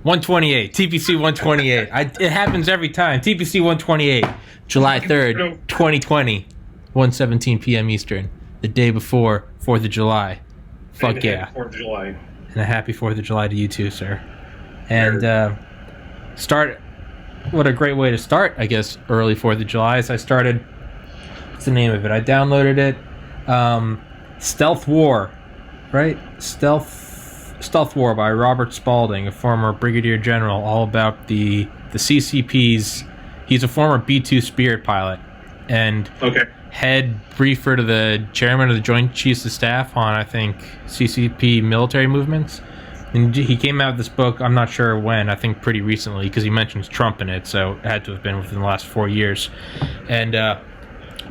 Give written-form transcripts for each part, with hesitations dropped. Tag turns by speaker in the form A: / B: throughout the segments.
A: 128. TPC 128. It happens every time. TPC 128. July 3rd, 2020. 1:17 p.m. Eastern. The day before 4th of July. Fuck yeah.
B: 4th of July.
A: And a happy 4th of July to you too, sir. And start... What a great way to start, I guess, early 4th of July. Is I started... What's the name of it? I downloaded it. Stealth War. Right? Stealth War by Robert Spalding, a former brigadier general, all about the CCP's... He's a former B-2 Spirit pilot. And head briefer to the chairman of the Joint Chiefs of Staff on, I think, CCP military movements. And he came out with this book, I'm not sure when, I think pretty recently, because he mentions Trump in it, so it had to have been within the last 4 years. And I'm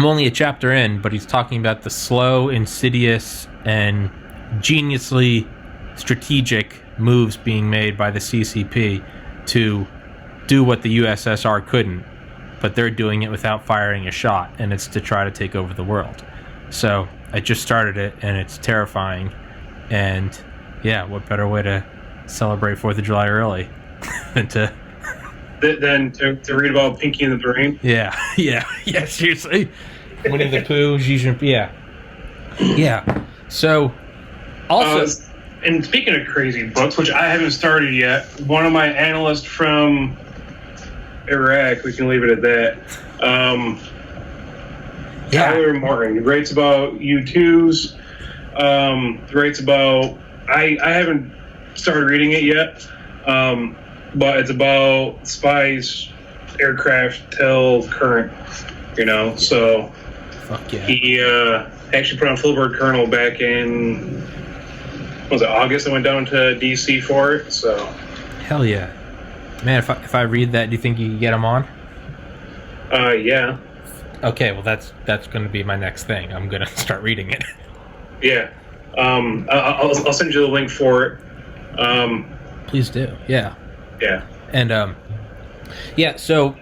A: only a chapter in, but he's talking about the slow, insidious, and geniusly strategic moves being made by the CCP to do what the USSR couldn't, but they're doing it without firing a shot, and it's to try to take over the world. So I just started it, and it's terrifying. And yeah, what better way to celebrate 4th of July early than to
B: read about Pinky and the Brain?
A: Yeah, seriously. Winnie the Pooh, yeah. So, also...
B: and speaking of crazy books, which I haven't started yet, one of my analysts from Iraq, we can leave it at that, Tyler Martin, he writes about U-2s, writes about... I haven't started reading it yet, but it's about spies, aircraft till current, so
A: fuck yeah.
B: He actually put on full bird colonel back in, was it August? I went down to DC for it, so.
A: Hell yeah. Man, if I read that, do you think you can get him on?
B: Yeah.
A: Okay, well that's going to be my next thing. I'm going to start reading it.
B: Yeah. I'll send you the link for it.
A: Please do. Yeah.
B: Yeah.
A: And so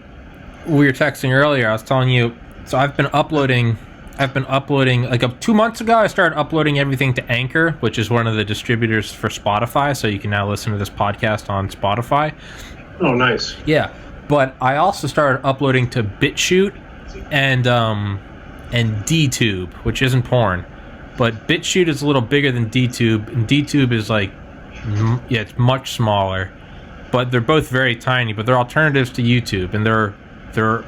A: we were texting earlier. I was telling you. So I've been uploading like 2 months ago. I started uploading everything to Anchor, which is one of the distributors for Spotify. So you can now listen to this podcast on Spotify.
B: Oh, nice.
A: Yeah, but I also started uploading to BitChute and DTube, which isn't porn. But BitChute is a little bigger than DTube, and DTube is it's much smaller. But they're both very tiny, but they're alternatives to YouTube, and they're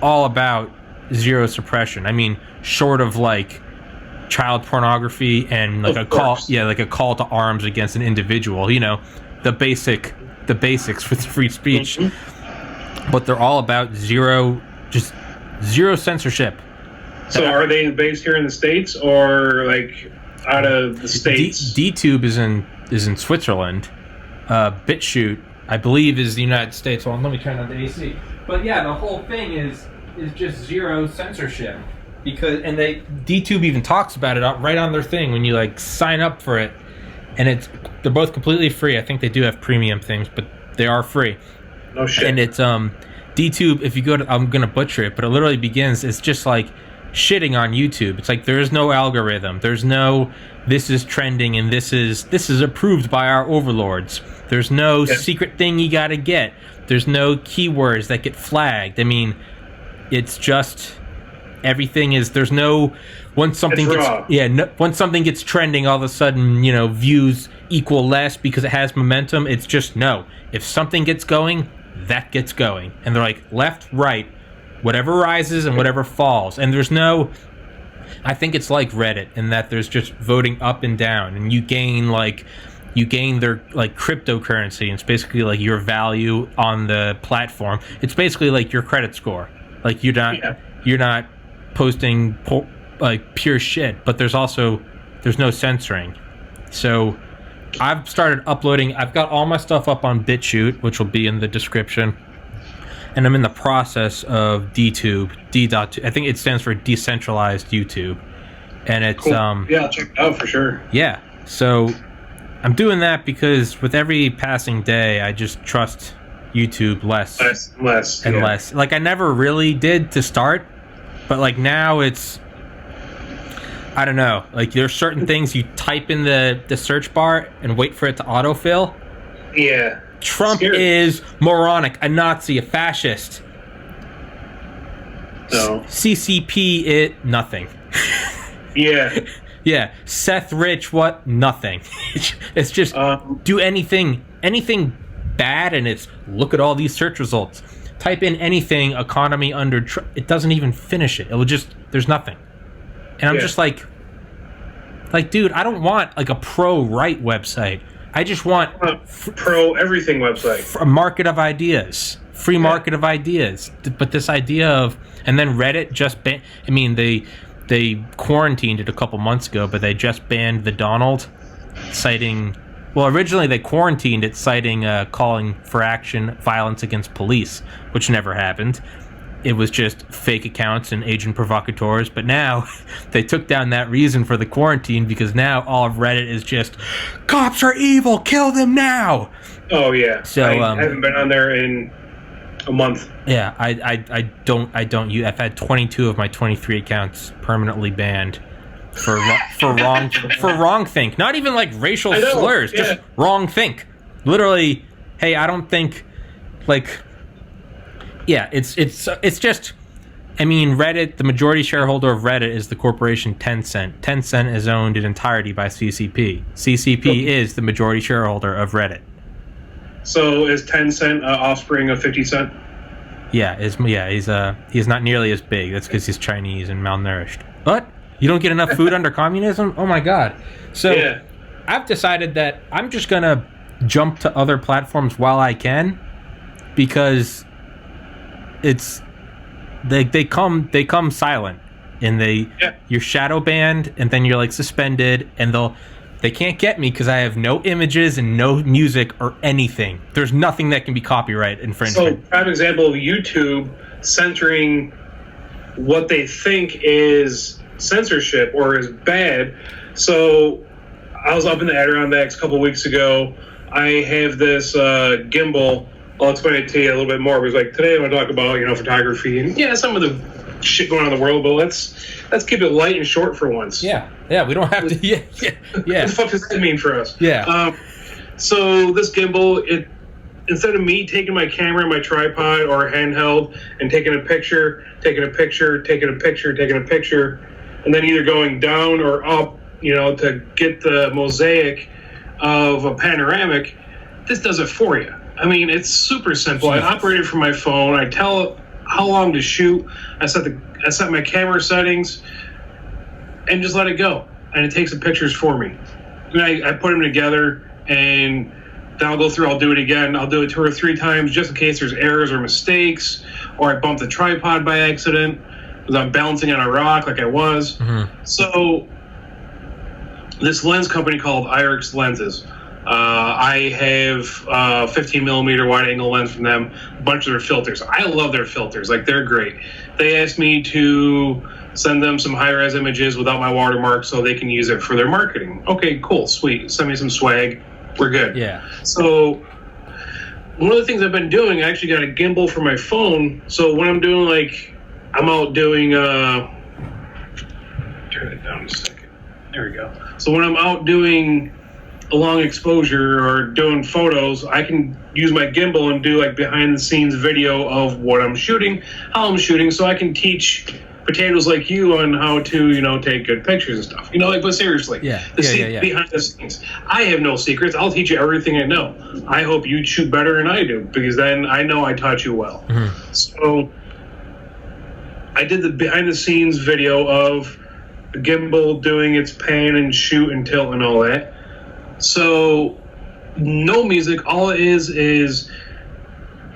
A: all about zero suppression. I mean, short of like child pornography and like a call to arms against an individual, the basics with free speech. Mm-hmm. But they're all about zero censorship.
B: So are they based here in the States or like out of the States?
A: DTube is in Switzerland. BitChute, I believe, is the United States. Hold on, let me turn on the AC. But yeah, the whole thing is just zero censorship. And DTube even talks about it right on their thing when you like sign up for it. And they're both completely free. I think they do have premium things, but they are free.
B: No shit.
A: And it's DTube, if you go to, I'm gonna butcher it, but it literally begins, it's just like shitting on YouTube. It's like there is no algorithm. There's no this is trending and this is approved by our overlords. There's no secret thing you gotta get. There's no keywords that get flagged. I mean, it's just everything is. There's no once something once something gets trending, all of a sudden views equal less because it has momentum. It's just no. If something gets going, that gets going, and they're like left, right. Whatever rises and whatever falls. And there's no... I think it's like Reddit in that there's just voting up and down. And you gain their like cryptocurrency. And it's basically like your value on the platform. It's basically like your credit score. Like you're not posting like pure shit. But there's no censoring. So I've started uploading... I've got all my stuff up on BitChute, which will be in the description. And I'm in the process of DTube, D.2. I think it stands for Decentralized YouTube. And it's...
B: Cool. Yeah, I'll check it out for sure.
A: Yeah. So I'm doing that because with every passing day, I just trust YouTube less and less. Like, I never really did to start, but, like, now it's... I don't know. Like, there's certain things you type in the search bar and wait for it to autofill.
B: Yeah.
A: Trump
B: Scary.
A: is moronic, a Nazi, a fascist.
B: No.
A: CCP, it nothing.
B: Yeah.
A: Yeah, Seth Rich, what? Nothing. It's just do anything bad, and it's look at all these search results. Type in anything economy under it doesn't even finish it. It will just there's nothing. And I'm just like, dude, I don't want like a pro-right website. I just want
B: pro everything website.
A: A market of ideas, free market of ideas. But this idea of and then Reddit just I mean they quarantined it a couple months ago, but they just banned the Donald, citing. Well, originally they quarantined it, citing calling for action, violence against police, which never happened. It was just fake accounts and agent provocateurs. But now they took down that reason for the quarantine because now all of Reddit is just cops are evil, kill them now.
B: Oh yeah.
A: So
B: I haven't been on there in a month.
A: Yeah, I don't. I've had 22 of my 23 accounts permanently banned for wrong think. Not even like racial slurs, just wrong think. Literally, hey, I don't think like. Yeah, it's just. I mean, Reddit. The majority shareholder of Reddit is the corporation Tencent. Tencent is owned in entirety by CCP. CCP is the majority shareholder of Reddit.
B: So is Tencent offspring of 50 Cent?
A: Yeah, he's not nearly as big. That's because he's Chinese and malnourished. What? You don't get enough food under communism? Oh my god. So I've decided that I'm just gonna jump to other platforms while I can, because it's they come silent, and you're shadow banned, and then you're like suspended, and they can't get me because I have no images and no music or anything. There's nothing that can be copyright infringement.
B: So, prime example of YouTube censoring what they think is censorship or is bad. So, I was up in the Adirondacks a couple weeks ago. I have this gimbal. I'll explain it to you a little bit more. It was like, today I want to talk about, photography and some of the shit going on in the world, but let's keep it light and short for once.
A: Yeah, we don't have to. Yeah.
B: What the fuck does that mean for us?
A: Yeah.
B: So this gimbal, instead of me taking my camera, my tripod, or handheld and taking a picture, and then either going down or up, to get the mosaic of a panoramic, this does it for you. I mean, it's super simple. I operate it from my phone. I tell it how long to shoot. I set my camera settings and just let it go. And it takes the pictures for me. And I put them together, and then I'll go through, I'll do it again. I'll do it 2 or 3 times just in case there's errors or mistakes, or I bump the tripod by accident because I'm balancing on a rock like I was. Mm-hmm. So this lens company called Irix Lenses. I have 15 millimeter wide angle lens from them, a bunch of their filters. I love their filters. Like, they're great. They asked me to send them some high-res images without my watermark so they can use it for their marketing. Okay, cool, sweet. Send me some swag. We're good.
A: Yeah.
B: So one of the things I've been doing, I actually got a gimbal for my phone. So when I'm doing, I'm out doing, turn it down a second. There we go. So when I'm out doing a long exposure or doing photos, I can use my gimbal and do behind the scenes video of what I'm shooting, how I'm shooting, so I can teach potatoes like you on how to, take good pictures and stuff. But seriously, behind the scenes. I have no secrets. I'll teach you everything I know. I hope you shoot better than I do, because then I know I taught you well. Mm-hmm. So I did the behind the scenes video of the gimbal doing its pan and shoot and tilt and all that. So, no music. All it is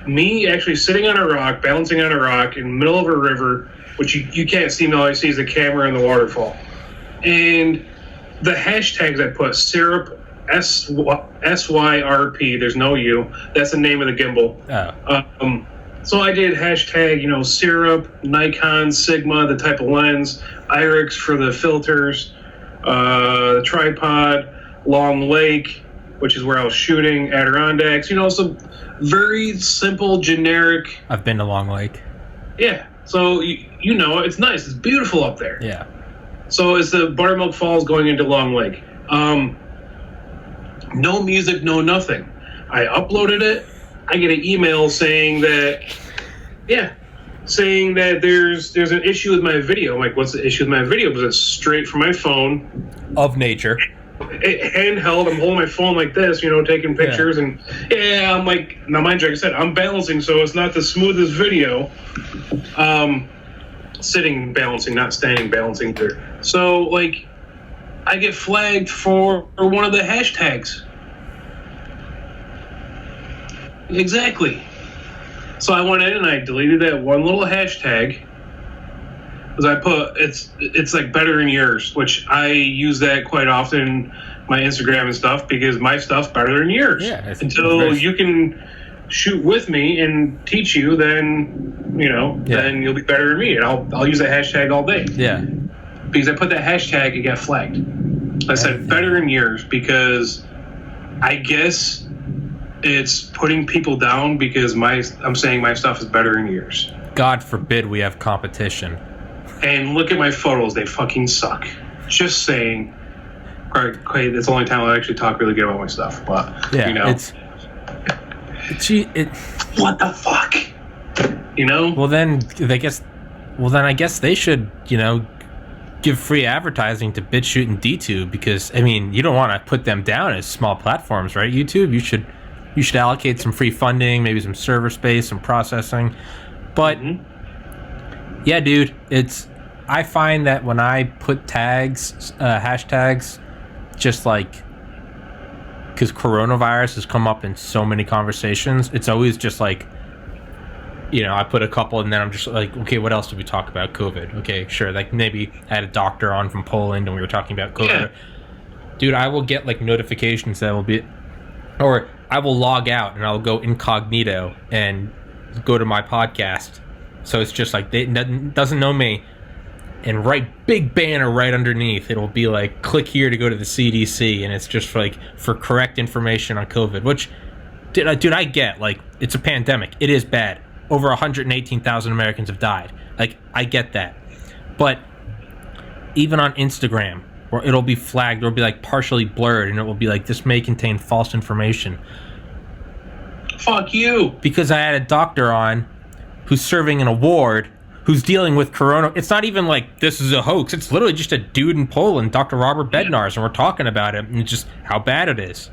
B: me actually sitting on a rock, balancing on a rock in the middle of a river, which you can't see. All I see is the camera and the waterfall. And the hashtags I put, syrup, SYRP, there's no U. That's the name of the gimbal.
A: Oh.
B: So I did hashtag, syrup, Nikon, Sigma, the type of lens, Irix for the filters, the tripod, Long Lake, which is where I was shooting, Adirondacks, some very simple, generic.
A: I've been to Long Lake.
B: Yeah. So, it's nice. It's beautiful up there.
A: Yeah.
B: So it's the Buttermilk Falls going into Long Lake. No music, no nothing. I uploaded it. I get an email saying that there's an issue with my video. I'm like, what's the issue with my video? Because it's straight from my phone.
A: Of nature.
B: Handheld. I'm holding my phone like this, taking pictures. And I'm like, now mind you, like I said, I'm balancing, so it's not the smoothest video. Sitting balancing, not standing balancing there. So, like, I get flagged for one of the hashtags. Exactly. So I went in and I deleted that one little hashtag. Because I put, it's like better than yours, which I use that quite often in my Instagram and stuff, because my stuff's better than yours.
A: Yeah,
B: until you can shoot with me and teach you, then, then you'll be better than me. And I'll use that hashtag all day.
A: Yeah.
B: Because I put that hashtag, it got flagged. I said better than yours because I guess it's putting people down because I'm saying my stuff is better than yours.
A: God forbid we have competition.
B: And look at my photos; they fucking suck. Just saying. Okay, that's the only time I actually talk really good about my stuff. But what the fuck?
A: Well, then I guess they should, give free advertising to BitChute and DTube, because you don't want to put them down as small platforms, right? YouTube, you should allocate some free funding, maybe some server space, some processing. But yeah, dude, I find that when I put tags, hashtags, just like, because coronavirus has come up in so many conversations, it's always just like, I put a couple and then I'm just like, okay, what else did we talk about? COVID. Okay, sure. Like maybe I had a doctor on from Poland and we were talking about COVID. Yeah. Dude, I will get like notifications that will be, or I will log out and I'll go incognito and go to my podcast. So it's just like, they doesn't know me. And big banner right underneath, it'll be like, click here to go to the CDC. And it's just like for correct information on COVID, which, dude, I get, like, it's a pandemic. It is bad. Over 118,000 Americans have died. Like, I get that. But even on Instagram, where it'll be flagged, it'll be like partially blurred, and it will be like, this may contain false information.
B: Fuck you.
A: Because I had a doctor on who's serving an award, who's dealing with corona. It's not even like this is a hoax. It's literally just a dude in Poland, Dr. Robert Bednarz, and we're talking about it, and just how bad it is.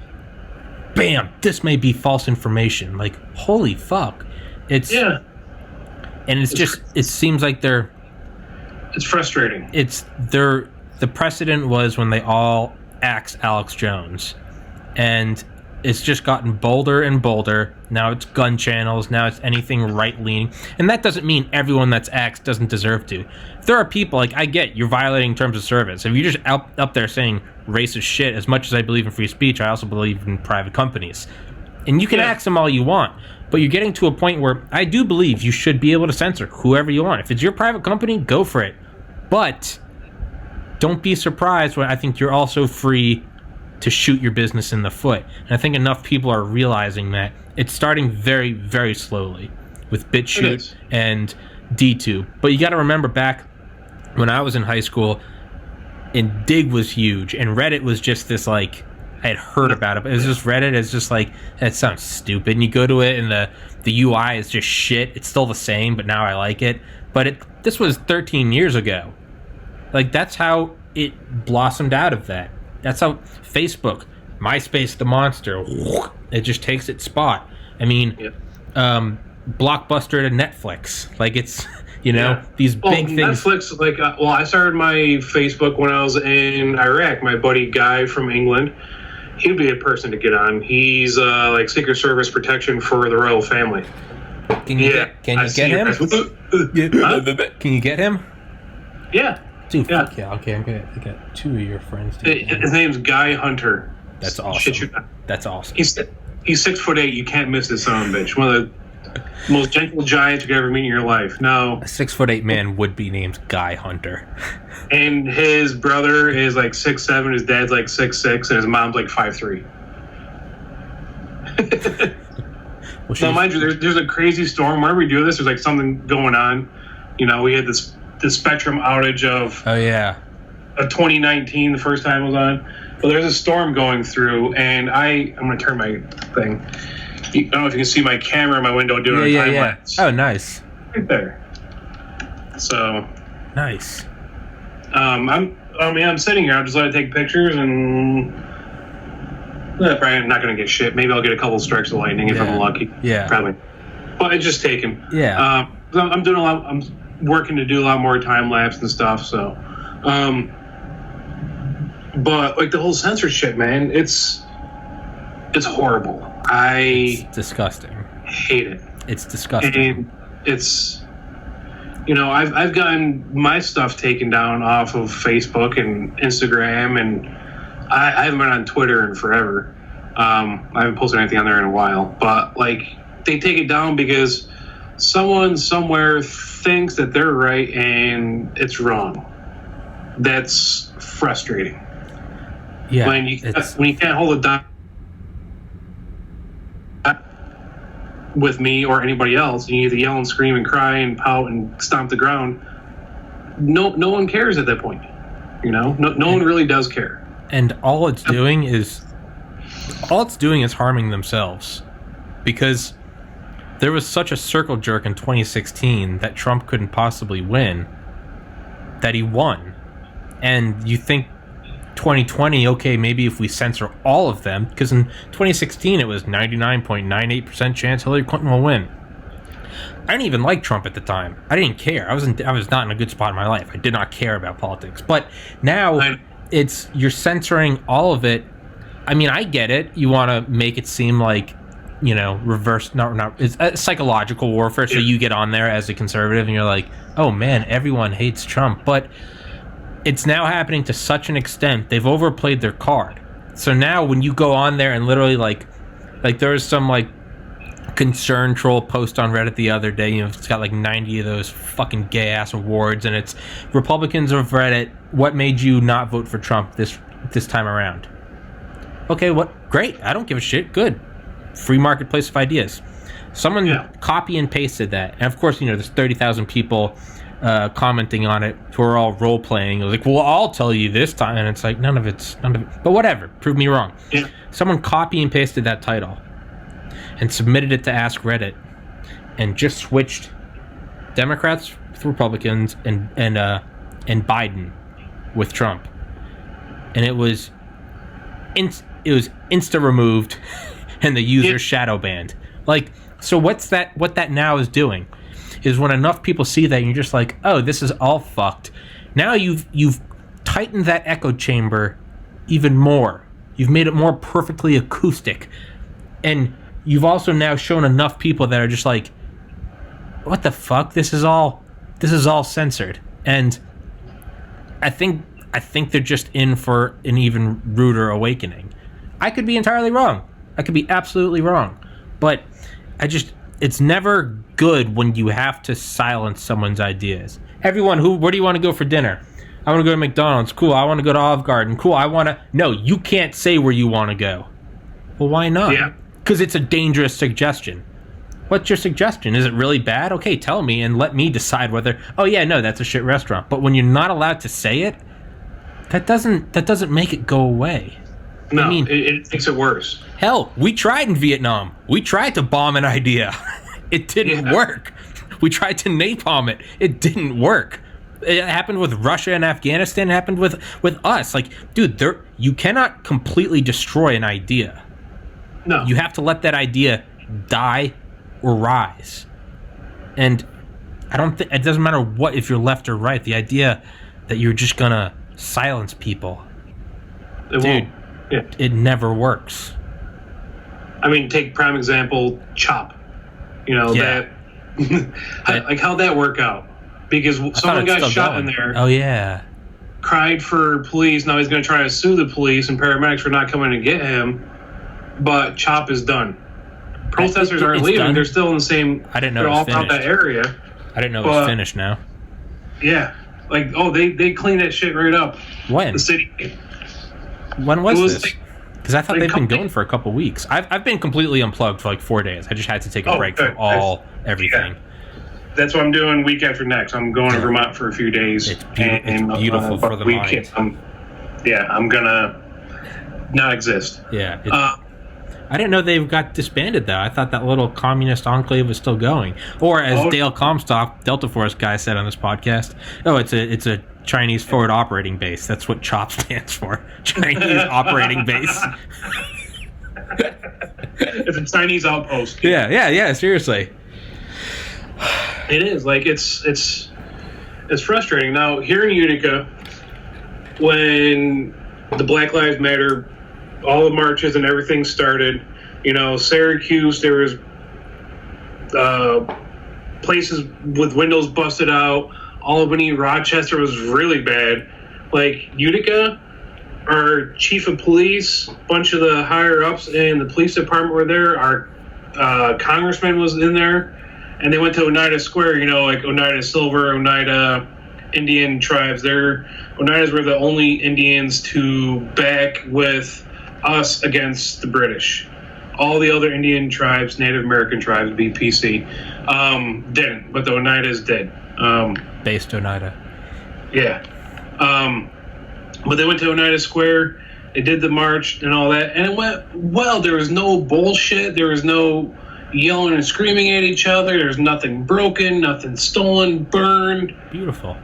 A: Bam! This may be false information. Like, holy fuck. And it seems like
B: it's frustrating.
A: The precedent was when they all axed Alex Jones, and it's just gotten bolder and bolder. Now it's gun channels. Now it's anything right-leaning. And that doesn't mean everyone that's axed doesn't deserve to. If there are people, like, I get you're violating terms of service. If you're just up there saying racist shit, as much as I believe in free speech, I also believe in private companies. And you can ax them all you want. But you're getting to a point where I do believe you should be able to censor whoever you want. If it's your private company, go for it. But don't be surprised when I think you're also free to shoot your business in the foot. And I think enough people are realizing that. It's starting very, very slowly with BitChute and DTube. But you got to remember back when I was in high school, and Dig was huge, and Reddit was just this, like, I had heard about it, but it was just Reddit. It's just like, that sounds stupid. And you go to it, and the UI is just shit. It's still the same, but now I like it. But this was 13 years ago. Like, that's how it blossomed out of that. That's how Facebook, MySpace, the monster, it just takes its spot. I mean, Blockbuster to Netflix. Like, it's, these big things.
B: Netflix, like, I started my Facebook when I was in Iraq. My buddy Guy from England, he'd be a person to get on. He's like Secret Service protection for the royal family.
A: Can you get him? Can you get him?
B: Yeah.
A: Dude, fuck yeah. Okay, I got two of your friends.
B: His name's Guy Hunter.
A: That's awesome. That's awesome.
B: He's 6'8". You can't miss this son of a bitch. One of the most gentle giants you could ever meet in your life. No.
A: A 6'8" man would be named Guy Hunter.
B: And his brother is like 6'7", his dad's like 6'6", and his mom's like 5'3". Now, mind you, there's a crazy storm. Whenever we do this, there's like something going on. We had the Spectrum outage of a 2019, the first time it was on. Well, there's a storm going through, and I'm going to turn my thing. I don't know if you can see my camera in my window doing a time lapse.
A: Oh, nice.
B: Right there. So.
A: Nice.
B: I'm sitting here. I'll just let it take pictures, and probably not going to get shit. Maybe I'll get a couple strikes of lightning if I'm lucky.
A: Yeah.
B: Probably. But it's just taken.
A: Yeah.
B: I'm doing a lot. I'm working to do a lot more time lapse and stuff. So. But like the whole censorship, man, it's horrible.
A: It's disgusting.
B: Hate it.
A: It's disgusting.
B: And it's, I've gotten my stuff taken down off of Facebook and Instagram, and I haven't been on Twitter in forever. I haven't posted anything on there in a while, but like they take it down because someone somewhere thinks that they're right and it's wrong. That's frustrating.
A: Yeah,
B: when you can't hold it down with me or anybody else, and you either yell and scream and cry and pout and stomp the ground. No one cares at that point. No one really does care.
A: And all it's doing is harming themselves, because there was such a circle jerk in 2016 that Trump couldn't possibly win, that he won. And you think 2020, okay, maybe if we censor all of them, because in 2016 it was 99.98% chance Hillary Clinton will win. I didn't even like Trump at the time. I didn't care. I was not in a good spot in my life. I did not care about politics. But now you're censoring all of it. I mean, I get it. You want to make it seem like, it's a psychological warfare. So you get on there as a conservative and you're like, oh man, everyone hates Trump. But it's now happening to such an extent, they've overplayed their card. So now when you go on there and literally like there was some like concern troll post on Reddit the other day, it's got like 90 of those fucking gay ass awards, and it's Republicans of Reddit, what made you not vote for Trump this time around? Okay, what? Great. I don't give a shit. Good. Free marketplace of ideas. Someone copy and pasted that. And of course, there's 30,000 people commenting on it who are all role playing. Like, well, I'll tell you this time, and it's like none of it. But whatever, prove me wrong. Yeah. Someone copy and pasted that title and submitted it to Ask Reddit, and just switched Democrats with Republicans and Biden with Trump, and it was insta removed, and the user shadow banned. Like, so what that now is doing is when enough people see that, you're just like, oh, this is all fucked. Now you've tightened that echo chamber even more. You've made it more perfectly acoustic. And you've also now shown enough people that are just like, what the fuck? This is all censored. And I think they're just in for an even ruder awakening. I could be entirely wrong. I could be absolutely wrong. But it's never good when you have to silence someone's ideas. Everyone, where do you want to go for dinner? I want to go to McDonald's. Cool. I want to go to Olive Garden. Cool. No, you can't say where you want to go. Well, why not?
B: Yeah.
A: Because it's a dangerous suggestion. What's your suggestion? Is it really bad? Okay, tell me and let me decide whether, oh yeah, no, that's a shit restaurant. But when you're not allowed to say it, that doesn't make it go away.
B: No, I mean, it makes it worse.
A: Hell, we tried in Vietnam. We tried to bomb an idea. It didn't work. We tried to napalm it. It didn't work. It happened with Russia and Afghanistan. It happened with us. Like, dude, you cannot completely destroy an idea.
B: No.
A: You have to let that idea die or rise. And I don't think it doesn't matter what, if you're left or right. The idea that you're just gonna silence people, it never works.
B: I mean, take prime example, Chop. That like how'd that work out? Because someone got shot in there.
A: Oh yeah.
B: Cried for police. Now he's going to try to sue the police and paramedics for not coming to get him. But Chop is done. Protesters aren't leaving. Done? They're still in the same.
A: I didn't know.
B: They're all throughout that area.
A: I didn't know it was finished now.
B: Yeah, they cleaned that shit right up.
A: When?
B: The city.
A: When was this? Because I thought they'd been going for a couple weeks. I've been completely unplugged for like 4 days. I just had to take a break from everything.
B: Yeah. That's what I'm doing week after next. I'm going to Vermont for a few days.
A: It's beautiful for the mind.
B: I'm gonna not exist.
A: Yeah. I didn't know they got disbanded, though. I thought that little communist enclave was still going. Or, as Dale Comstock, Delta Force guy, said on this podcast, it's a Chinese Forward Operating Base. That's what CHOP stands for. Chinese Operating Base.
B: It's a Chinese outpost.
A: Yeah, seriously.
B: It is. Like, it's frustrating. Now, here in Utica, when the Black Lives Matter, all the marches and everything started, Syracuse, there was places with windows busted out. Albany, Rochester was really bad. Like, Utica, our chief of police, a bunch of the higher ups in the police department were there. Our congressman was in there, and they went to Oneida Square, like Oneida Silver, Oneida Indian tribes. Oneidas were the only Indians to back with us against the British. All the other Indian tribes, Native American tribes, BPC, didn't, but the Oneidas did.
A: Based Oneida.
B: Yeah. But they went to Oneida Square, they did the march and all that, and it went well. There was no bullshit, there was no yelling and screaming at each other, there's nothing broken, nothing stolen, burned.
A: Beautiful.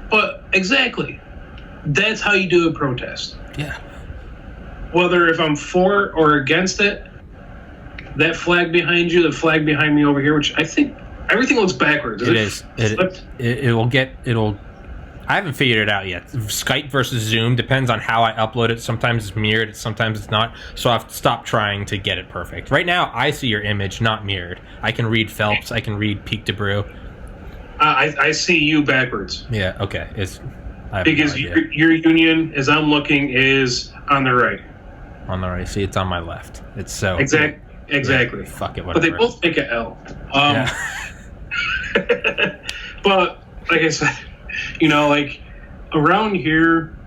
B: But exactly, that's how you do a protest.
A: Yeah.
B: Whether if I'm for or against it, that flag behind you, the flag behind me over here, which I think everything looks backwards.
A: It'll. I haven't figured it out yet. Skype versus Zoom depends on how I upload it. Sometimes it's mirrored, sometimes it's not. So I've stopped trying to get it perfect. Right now, I see your image, not mirrored. I can read Phelps. I can read Peak to Brew.
B: I see you backwards.
A: Yeah. Okay.
B: Because your union, as I'm looking, is on the right.
A: On the right. See, it's on my left. It's so
B: exactly.
A: Yeah, fuck it. Whatever.
B: But they both make an L. But like I said, like around here,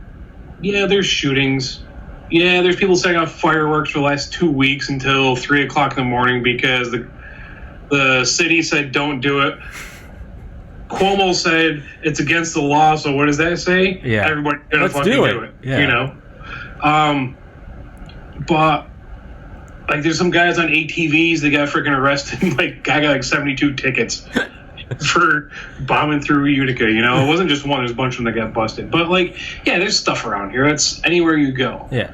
B: yeah, there's shootings. Yeah, there's people setting off fireworks for the last 2 weeks until 3:00 in the morning because the city said don't do it. Cuomo said it's against the law, so what does that say?
A: Yeah,
B: everybody's gonna fucking do it.
A: Yeah.
B: But like, there's some guys on ATVs that got freaking arrested. Like, I got like 72 tickets for bombing through Utica. It wasn't just one; there's a bunch of them that got busted. But like, yeah, there's stuff around here. That's anywhere you go.
A: Yeah,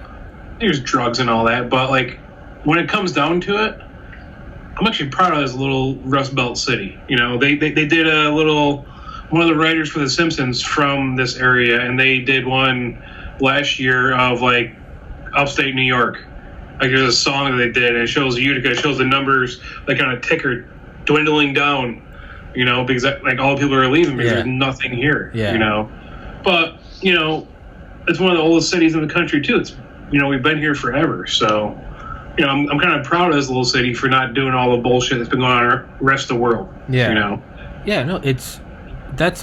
B: there's drugs and all that. But like, when it comes down to it, I'm actually proud of this little Rust Belt city. They did one of the writers for The Simpsons from this area, and they did one last year of like upstate New York. Like, there's a song that they did, and it shows Utica, it shows the numbers like on a ticker dwindling down, because like all the people are leaving because there's nothing here. But it's one of the oldest cities in the country too. It's we've been here forever, so I'm kind of proud of this little city for not doing all the bullshit that's been going on in the rest of the world.
A: That's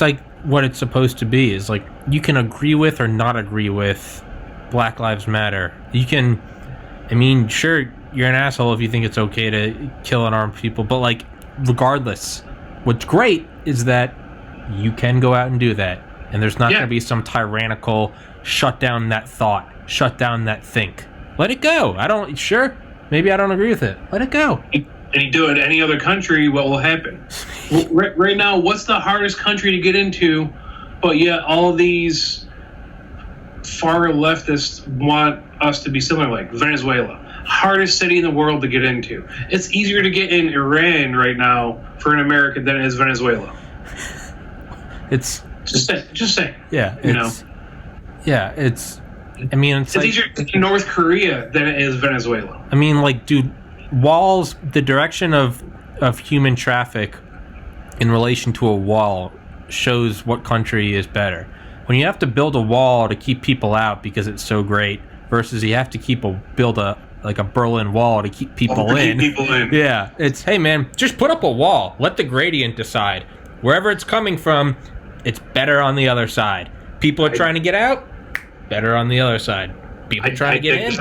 A: like what it's supposed to be. Is like, you can agree with or not agree with Black Lives Matter. Sure, you're an asshole if you think it's okay to kill unarmed people, but like, regardless, what's great is that you can go out and do that, and there's not going to be some tyrannical shut down that thought, shut down that think. Let it go. Maybe I don't agree with it. Let it go.
B: And you do it in any other country, what will happen? Right now, what's the hardest country to get into, but yet all these far leftists want us to be similar, like Venezuela? Hardest city in the world to get into. It's easier to get in Iran right now for an American than it is Venezuela.
A: It's
B: just saying.
A: Yeah, it's it's like,
B: easier to get to North Korea than it is Venezuela.
A: Dude, walls, the direction of human traffic in relation to a wall shows what country is better. When you have to build a wall to keep people out because it's so great, versus you have to build a Berlin Wall to keep people in. Yeah, it's, hey man, just put up a wall. Let the gradient decide. Wherever it's coming from, it's better on the other side. People are trying to get out, better on the other side. People trying to get in.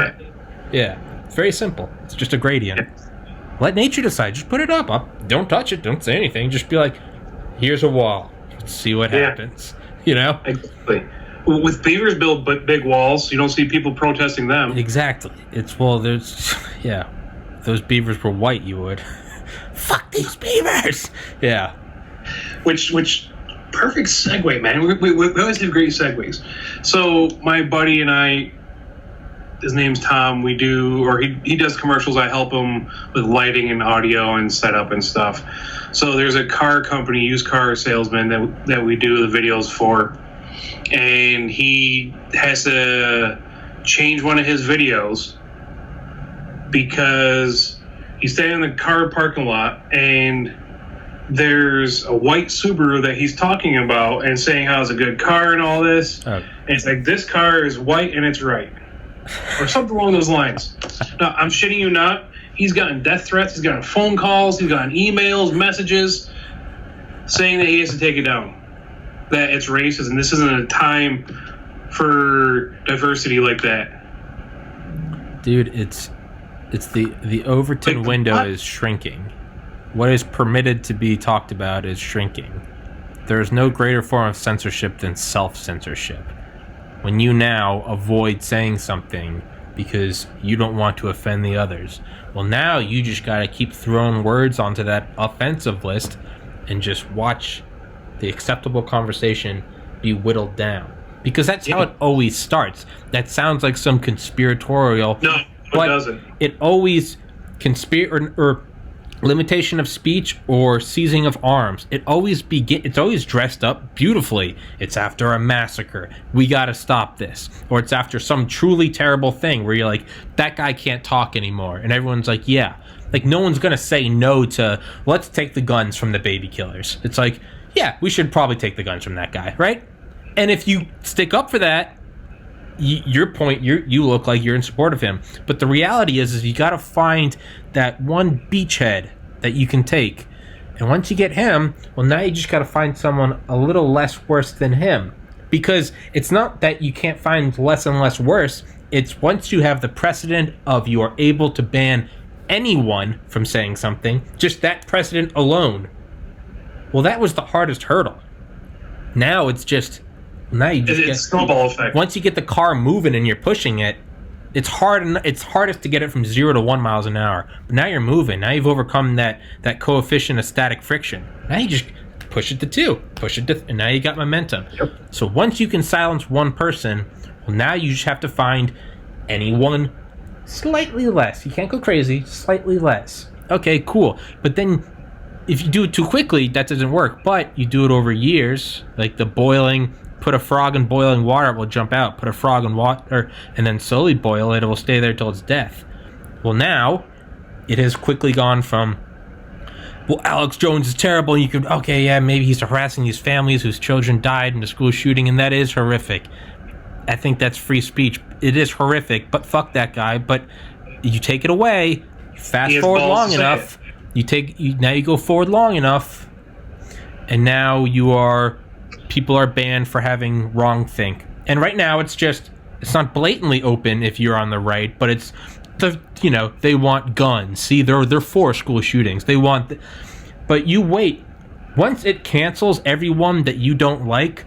A: Yeah, it's very simple. It's just a gradient. Let nature decide. Just put it up. Don't touch it. Don't say anything. Just be like, here's a wall. Let's see what happens.
B: Exactly. With beavers build but big walls, you don't see people protesting them.
A: Exactly. There's yeah. If those beavers were white, you would. Fuck these beavers. Yeah.
B: Which perfect segue, man. We always have great segues. So my buddy and I, his name's Tom. We do, or he does commercials. I help him with lighting and audio and setup and stuff. So there's a car company, used car salesman that we do the videos for, and he has to change one of his videos because he's standing in the car parking lot and there's a white Subaru that he's talking about and saying how it's a good car and all this. And it's like, this car is white and it's right. Or something along those lines. No, I'm shitting you not. He's gotten death threats. He's gotten phone calls. He's gotten emails, messages saying that he has to take it down. That it's racist and this isn't a time for diversity like that.
A: Dude, it's the Overton window is shrinking. What is permitted to be talked about is shrinking. There is no greater form of censorship than self-censorship. When you now avoid saying something because you don't want to offend the others, well, now you just got to keep throwing words onto that offensive list and just watch the acceptable conversation be whittled down. Because that's how it always starts. That sounds like some conspiratorial...
B: No, it doesn't.
A: It always... or limitation of speech or seizing of arms. It's always dressed up beautifully. It's after a massacre. We got to stop this. Or it's after some truly terrible thing where you're like, that guy can't talk anymore. And everyone's like, yeah. Like, no one's going to say no to, let's take the guns from the baby killers. It's like, yeah, we should probably take the guns from that guy, right? And if you stick up for that, you look like you're in support of him. But the reality is you got to find that one beachhead that you can take. And once you get him, well, now you just got to find someone a little less worse than him. Because it's not that you can't find less and less worse. It's once you have the precedent of you are able to ban anyone from saying something, just that precedent alone. Well, that was the hardest hurdle. Now it's just... Now you just
B: it's snowball effect.
A: Once you get the car moving and you're pushing it, it's hardest to get it from 0 to 1 miles an hour. But now you're moving. Now you've overcome that coefficient of static friction. Now you just push it to 2, and now you got momentum.
B: Yep.
A: So once you can silence one person, well, now you just have to find anyone slightly less. You can't go crazy. Slightly less. Okay, cool. But then if you do it too quickly, that doesn't work. But you do it over years, like the boiling. Put a frog in boiling water, it will jump out. Put a frog in water and then slowly boil it, it will stay there till its death. Well, now it has quickly gone from, well, Alex Jones is terrible, and you could, okay, yeah, maybe he's harassing these families whose children died in a school shooting, and that is horrific. I think that's free speech. It is horrific, but fuck that guy. But you take it away, you fast forward long enough, now you go forward long enough, and now people are banned for having wrong think. And right now it's not blatantly open if you're on the right, but it's they want guns. See, they're for school shootings. They want but you wait. Once it cancels everyone that you don't like,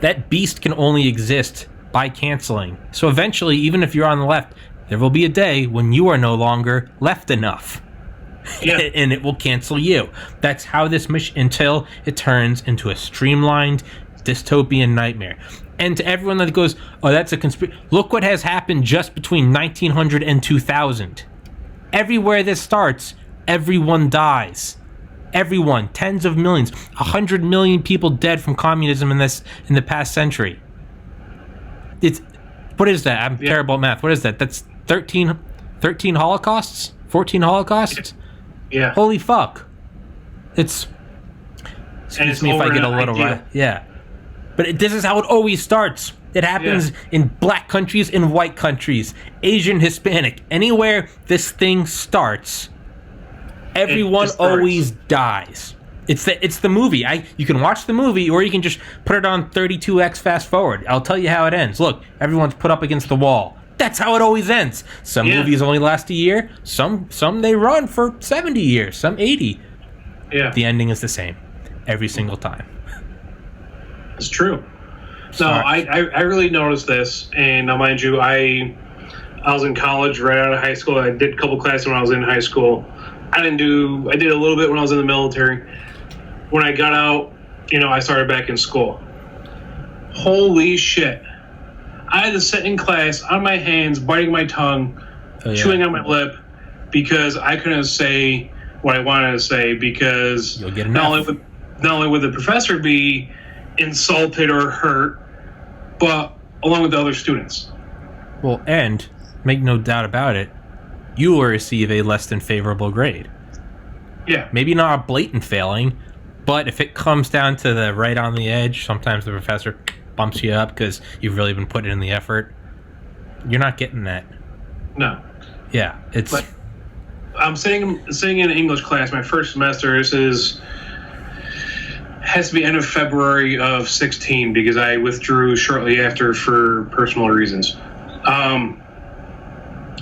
A: that beast can only exist by canceling. So eventually, even if you're on the left, there will be a day when you are no longer left enough. Yeah. And it will cancel you. That's how this mission, until it turns into a streamlined dystopian nightmare. And to everyone that goes, oh, that's a conspiracy. Look what has happened just between 1900 and 2000. Everywhere this starts, everyone dies. Everyone, tens of millions, 100 million people dead from communism in the past century. What is that? I'm terrible at math. What is that? That's 13 holocausts? 14 holocausts?
B: Yeah.
A: Holy fuck. Excuse me if I get a little right. Yeah. But this is how it always starts. It happens in black countries, in white countries, Asian, Hispanic. Anywhere this thing starts, everyone always dies. It's the movie. You can watch the movie, or you can just put it on 32x fast forward. I'll tell you how it ends. Look, everyone's put up against the wall. That's how it always ends. Some movies only last a year. Some they run for 70 years. Some 80. Yeah. The ending is the same every single time.
B: It's true. No, I really noticed this, and now mind you, I was in college right out of high school. I did a couple classes when I was in high school. I did a little bit when I was in the military. When I got out, I started back in school. Holy shit. I had to sit in class on my hands, biting my tongue, chewing on my lip, because I couldn't say what I wanted to say, because
A: you'll get
B: not only would the professor be insulted or hurt, but along with the other students.
A: Well, and make no doubt about it, you will receive a less than favorable grade.
B: Yeah.
A: Maybe not a blatant failing, but if it comes down to the right on the edge, sometimes the professor bumps you up because you've really been putting in the effort. You're not getting that.
B: No.
A: Yeah, it's.
B: But I'm sitting in an English class. My first semester. Has to be end of February of 16 because I withdrew shortly after for personal reasons.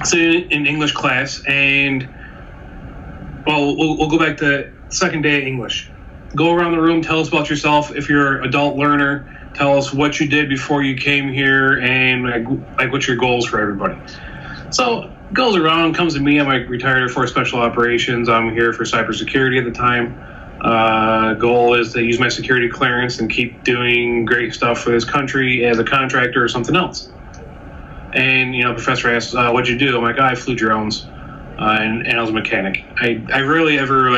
B: Sitting in English class, and we'll go back to second day of English. Go around the room, tell us about yourself. If you're an adult learner, tell us what you did before you came here and like what's your goals for everybody. So goes around, comes to me. I'm like retired Air Force Special Operations. I'm here for cybersecurity at the time. Goal is to use my security clearance and keep doing great stuff for this country as a contractor or something else. And professor asks, "What'd you do?" I'm like, "I flew drones, and I was a mechanic." I rarely ever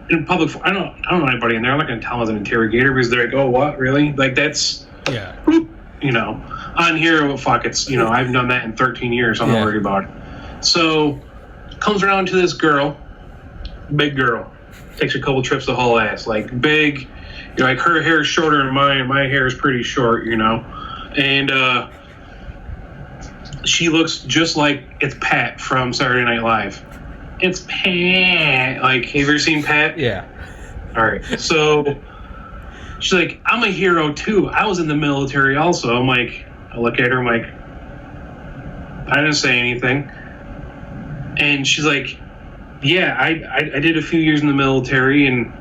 B: in public. I don't know anybody in there. I'm not going to tell them as an interrogator because they're like, "Oh, what? Really?" Like that's On here, well, fuck, it's I've done that in 13 years. So I'm not worried about it. So comes around to this girl, big girl. Takes a couple trips to haul ass, like big, like her hair is shorter than mine. My hair is pretty short, and she looks just like it's Pat from Saturday Night Live. It's Pat. Like, have you ever seen Pat?
A: Yeah.
B: All right. So she's like, "I'm a hero too. I was in the military also." I'm like, I look at her. I'm like, I didn't say anything, and she's like, "Yeah, I did a few years in the military, and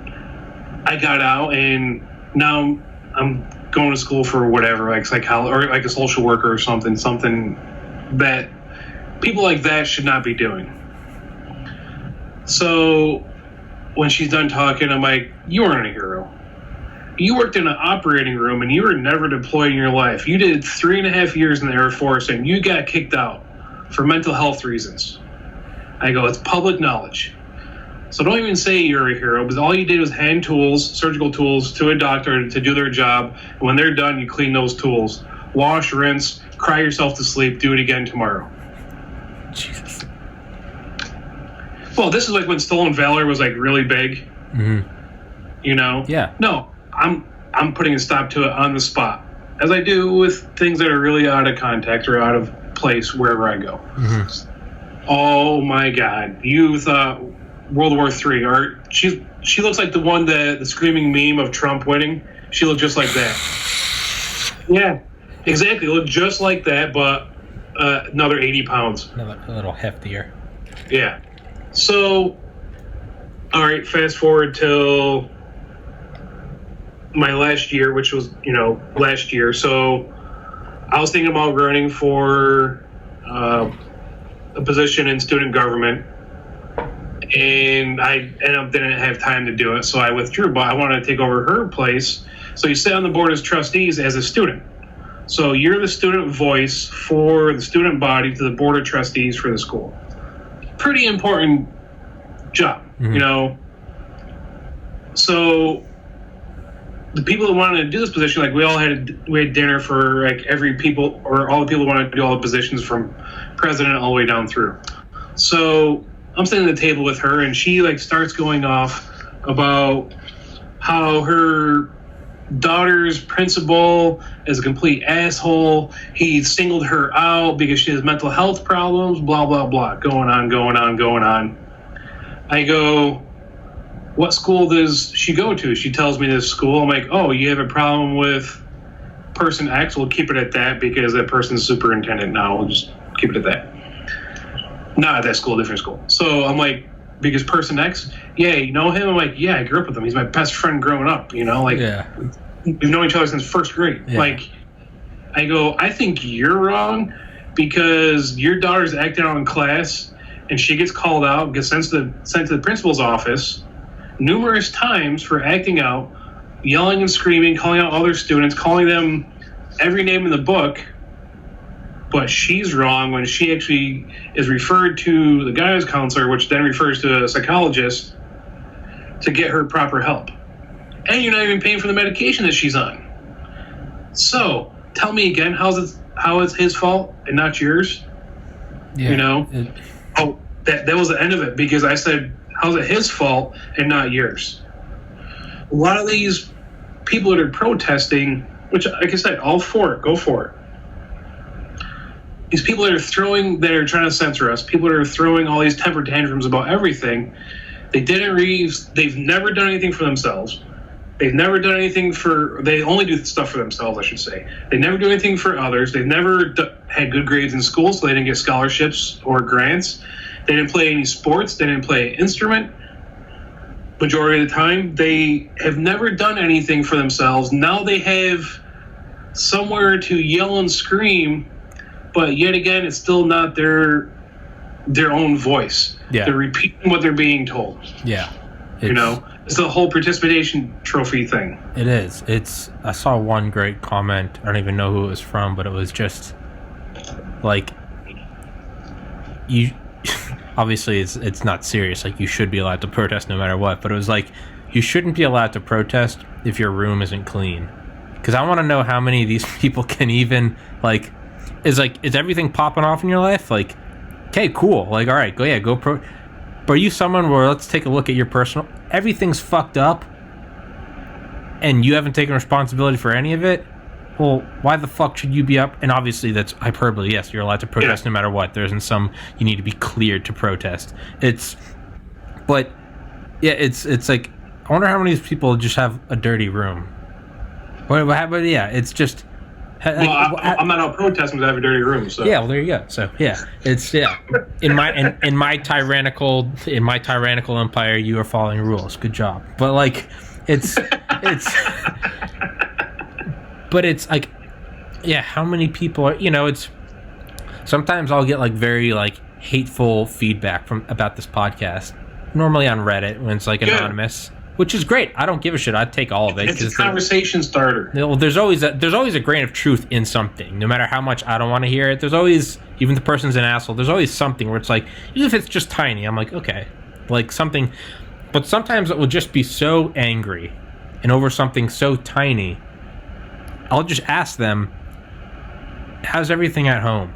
B: I got out, and now I'm going to school for whatever, like psychology or like a social worker or something that people like that should not be doing." So when she's done talking, I'm like, "You aren't a hero. You worked in an operating room, and you were never deployed in your life. You did 3.5 years in the Air Force, and you got kicked out for mental health reasons." I go, "It's public knowledge. So don't even say you're a hero, because all you did was hand tools, surgical tools, to a doctor to do their job. And when they're done, you clean those tools. Wash, rinse, cry yourself to sleep, do it again tomorrow."
A: Jesus.
B: Well, this is like when Stolen Valor was like really big.
A: Mm-hmm. Yeah.
B: No, I'm putting a stop to it on the spot, as I do with things that are really out of context or out of place wherever I go.
A: Mm-hmm.
B: Oh my God! You thought World War III, or she looks like the one the screaming meme of Trump winning. She looked just like that. Yeah, exactly. Looked just like that, but another 80 pounds.
A: A little heftier.
B: Yeah. So, all right. Fast forward till my last year, which was last year. So I was thinking about running for a position in student government, and I didn't have time to do it, so I withdrew. But I wanted to take over her place. So you sit on the board as trustees as a student. So you're the student voice for the student body to the board of trustees for the school. Pretty important job, So the people that wanted to do this position, like we had dinner for like every people, or all the people who wanted to do all the positions from president all the way down through. So I'm sitting at the table with her, and she starts going off about how her daughter's principal is a complete asshole. He singled her out because she has mental health problems, blah, blah, blah. Going on. I go, "What school does she go to?" She tells me this school. I'm like, "Oh, you have a problem with person X? We'll keep it at that because that person's superintendent now. We'll just keep it at that." Not at that school, different school. So I'm like, "Because person X? Yeah, you know him?" I'm like, "Yeah, I grew up with him. He's my best friend growing up,
A: Yeah.
B: We've known each other since first grade."
A: Yeah.
B: I go, I think you're wrong because your daughter's acting out in class and she gets called out, gets sent to the principal's office numerous times for acting out, yelling and screaming, calling out other students, calling them every name in the book. But she's wrong when she actually is referred to the guidance counselor, which then refers to a psychologist to get her proper help. And you're not even paying for the medication that she's on. So tell me again, how it's his fault and not yours?
A: Yeah,
B: you know? That was the end of it, because I said, how's it his fault and not yours? A lot of these people that are protesting, which, like I said, all for it, go for it. These people that are trying to censor us, people that are throwing all these temper tantrums about everything, they've never done anything for themselves. They've never done anything they only do stuff for themselves, I should say. They never do anything for others. They've never had good grades in school, so they didn't get scholarships or grants. They didn't play any sports. They didn't play an instrument. Majority of the time, they have never done anything for themselves. Now they have somewhere to yell and scream, but yet again, it's still not their own voice.
A: Yeah.
B: They're repeating what they're being told.
A: Yeah.
B: It's the whole participation trophy thing.
A: It is. I saw one great comment. I don't even know who it was from, but it was just like, you obviously it's not serious. Like, you should be allowed to protest no matter what, but it was like, you shouldn't be allowed to protest if your room isn't clean. Because I want to know how many of these people can even, like, is everything popping off in your life? Like, okay, cool. Like, all right, go pro. But are you someone where, let's take a look at your personal, everything's fucked up and you haven't taken responsibility for any of it? Well, why the fuck should you be up? And obviously that's hyperbole. Yes, you're allowed to protest no matter what. There isn't some, you need to be cleared to protest. But yeah, it's like, I wonder how many of these people just have a dirty room. But yeah, it's just,
B: well, I'm not out protesting because I have a dirty room. So
A: yeah, well, there you go. So yeah, it's in my tyrannical empire, you are following rules. Good job. But like, it's but it's like, yeah, how many people are, it's, sometimes I'll get like very like hateful feedback about this podcast, normally on Reddit when it's like anonymous. Which is great. I don't give a shit. I'd take all of it.
B: It's a conversation starter.
A: Well, there's always a grain of truth in something. No matter how much I don't want to hear it, there's always, even the person's an asshole, there's always something where it's like, even if it's just tiny, I'm like, okay. Like something, but sometimes it will just be so angry and over something so tiny, I'll just ask them, how's everything at home?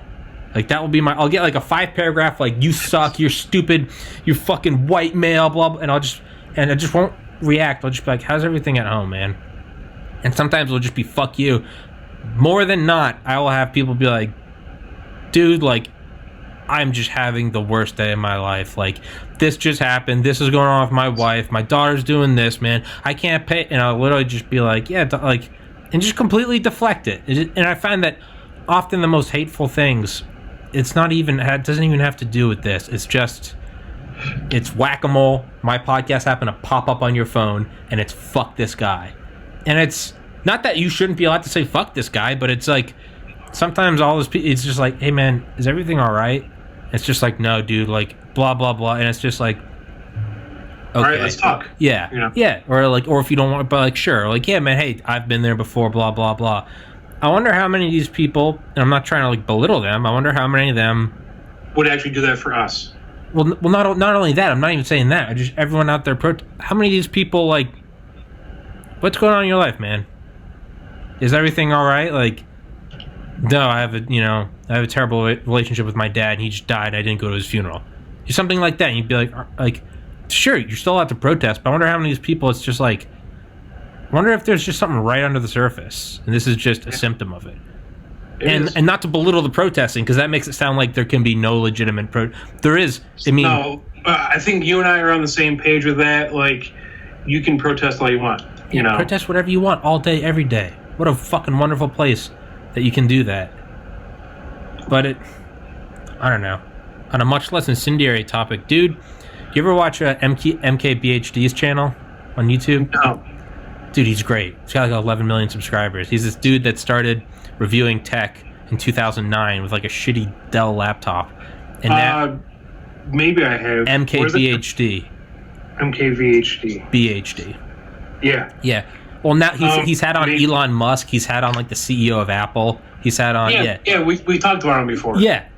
A: Like, that will be I'll get like a 5-paragraph, like, you suck, you're stupid, you fucking white male, blah, blah, and I just won't react. I'll just be like, how's everything at home, man? And sometimes it'll just be, fuck you. More than not, I will have people be like, dude, like, I'm just having the worst day of my life. Like, this just happened. This is going on with my wife. My daughter's doing this, man. I can't pay. And I'll literally just be like, yeah, like, and just completely deflect it. And I find that often the most hateful things, it doesn't even have to do with this. It's just, it's whack-a-mole. My podcast happened to pop up on your phone, and it's fuck this guy. And it's not that you shouldn't be allowed to say fuck this guy, but it's like, sometimes it's just like, hey man, is everything all right? It's just like, no, dude, like, blah, blah, blah. And it's just like, okay.
B: All right, let's talk.
A: Yeah. Yeah. Or if you don't want, but like, sure. Like, yeah, man, hey, I've been there before, blah, blah, blah. I wonder how many of these people, and I'm not trying to like belittle them, I wonder how many of them
B: would actually do that for us.
A: Well, not only that, I'm not even saying that. Just everyone out there, how many of these people, like, what's going on in your life, man? Is everything all right? Like, no, I have a terrible relationship with my dad, and he just died, and I didn't go to his funeral. Just something like that, and you'd be like, sure, you're still allowed to protest, but I wonder how many of these people, it's just like, I wonder if there's just something right under the surface, and this is just a symptom of it. And not to belittle the protesting, because that makes it sound like there can be no legitimate there is. I mean,
B: no, I think you and I are on the same page with that. Like, you can protest all you want. You know,
A: protest whatever you want all day, every day. What a fucking wonderful place that you can do that. But I don't know. On a much less incendiary topic, dude, you ever watch MKBHD's channel on YouTube?
B: No.
A: Dude, he's great. He's got like 11 million subscribers. He's this dude that started reviewing tech in 2009 with like a shitty Dell laptop. And now
B: maybe I have.
A: MKBHD.
B: MKVHD.
A: BHD.
B: Yeah.
A: Yeah. Well, now he's had on Elon Musk. He's had on like the CEO of Apple. He's had on
B: we talked about him before.
A: Yeah,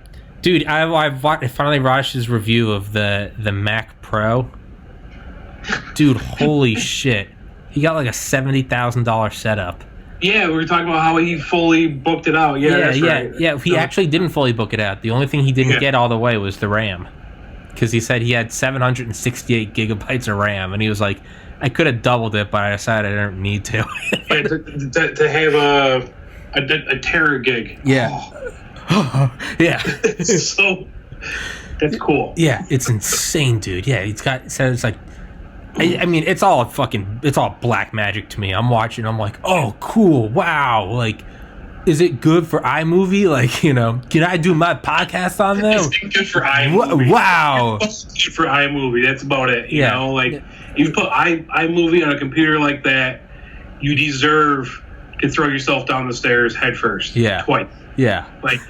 A: dude, I finally watched his review of the Mac Pro. Dude, holy shit, he got like a $70,000 setup.
B: Yeah, we were talking about how he fully booked it out. Yeah,
A: yeah. He actually didn't fully book it out. The only thing he didn't get all the way was the RAM, because he said he had 768 gigabytes of RAM, and he was like, I could have doubled it, but I decided I don't need to.
B: to have a terror gig.
A: Yeah.
B: Oh.
A: Yeah.
B: So that's cool.
A: Yeah, it's insane, dude. Yeah, it's like, I mean, it's all black magic to me. I'm watching, I'm like, oh, cool, wow. Like, is it good for iMovie? Like, you know, can I do my podcast on there?
B: It's good for iMovie.
A: Wow.
B: It's good for iMovie. That's about it. You know, like, you put iMovie on a computer like that, you deserve to throw yourself down the stairs head first. Yeah. Twice.
A: Yeah.
B: Like,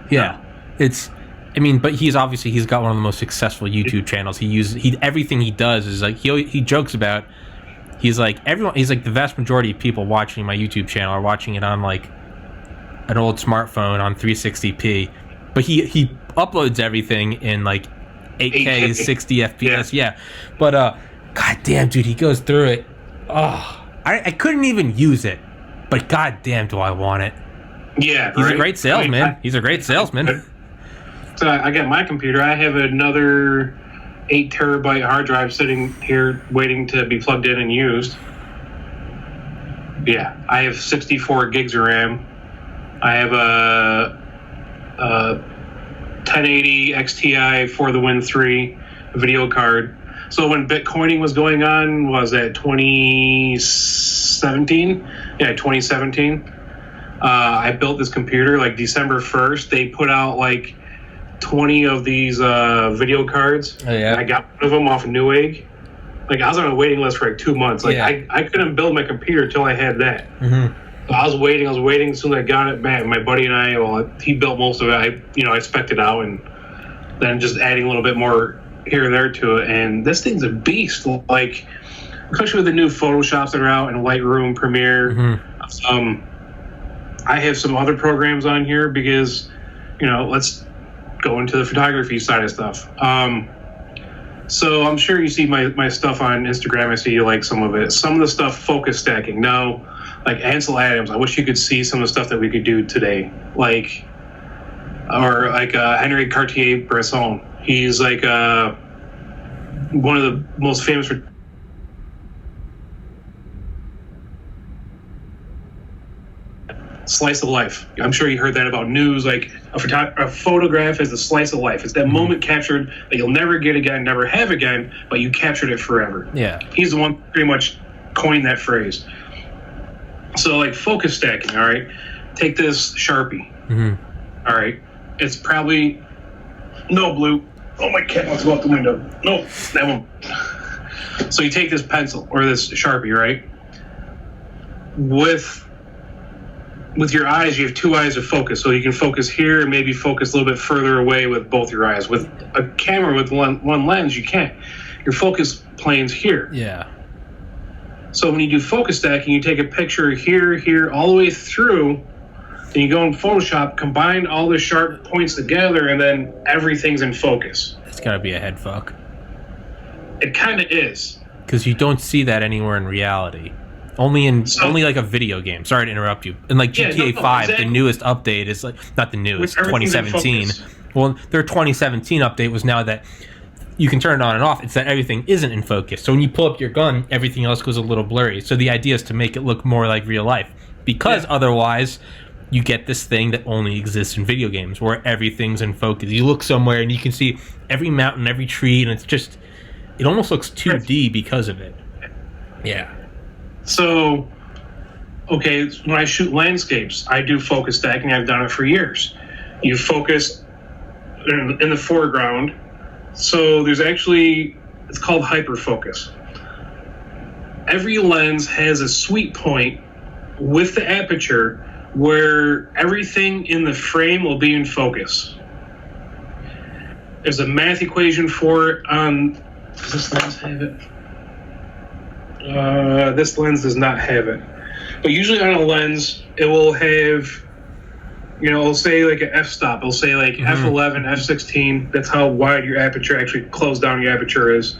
A: yeah. It's, I mean, but he's got one of the most successful YouTube channels. Everything he does is like, he jokes about, he's like, the vast majority of people watching my YouTube channel are watching it on like an old smartphone on 360p, but he uploads everything in like 8K 60 FPS. Yeah. But god damn, dude, he goes through it. Oh, I couldn't even use it, but god damn, do I want it.
B: Yeah,
A: he's a great salesman. He's a great salesman.
B: So I got my computer. I have another 8 terabyte hard drive sitting here waiting to be plugged in and used. Yeah, I have 64 gigs of RAM. I have a 1080 XTI for the Win 3 video card. So when Bitcoining was going on, was that 2017? Yeah, 2017. I built this computer like December 1st. They put out like 20 of these video cards.
A: Oh, yeah.
B: I got one of them off of Newegg. Like, I was on a waiting list for like 2 months. Like, I couldn't build my computer until I had that. Mm-hmm. So I was waiting. As soon as I got it, man, my buddy and I, he built most of it. I spec'd it out and then just adding a little bit more here and there to it. And this thing's a beast. Like, especially with the new Photoshops that are out and Lightroom, Premiere. Mm-hmm. I have some other programs on here because, let's go into the photography side of stuff. So I'm sure you see my stuff on Instagram. I see you like some of it. Some of the stuff, focus stacking. Now, like Ansel Adams, I wish you could see some of the stuff that we could do today. Or Henri Cartier-Bresson. He's like one of the most famous slice of life. I'm sure you heard that about news. Like a photograph is a slice of life. It's that moment captured that you'll never get again, never have again, but you captured it forever.
A: Yeah.
B: He's the one pretty much coined that phrase. So like focus stacking, all right? Take this Sharpie. Mm-hmm. All right. It's probably no blue. Oh, my cat wants to go out the window. No, that won't. So you take this pencil or this Sharpie, right? With your eyes, you have 2 eyes of focus. So you can focus here and maybe focus a little bit further away with both your eyes. With a camera with one lens, you can't. Your focus plane's here.
A: Yeah.
B: So when you do focus stacking, you take a picture here, all the way through, and you go in Photoshop, combine all the sharp points together, and then everything's in focus.
A: It's got to be a head fuck.
B: It kind of is.
A: Because you don't see that anywhere in reality. Only like a video game. Sorry to interrupt you. And like GTA 5, exactly. The newest update is like, not the newest, 2017. Well, their 2017 update was now that you can turn it on and off. It's that everything isn't in focus. So when you pull up your gun, everything else goes a little blurry. So the idea is to make it look more like real life. Because otherwise, you get this thing that only exists in video games where everything's in focus. You look somewhere and you can see every mountain, every tree, and it's just, it almost looks 2D because of it. Yeah.
B: So, okay, when I shoot landscapes, I do focus stacking. I've done it for years. You focus in the foreground. So there's actually, it's called hyperfocus. every lens has a sweet point with the aperture where everything in the frame will be in focus. There's a math equation for it on. Does this lens have it? This lens does not have it. But usually on a lens, it will have, it'll say like an f-stop. It'll say like f11, f16. That's how wide your aperture, actually closed down your aperture is.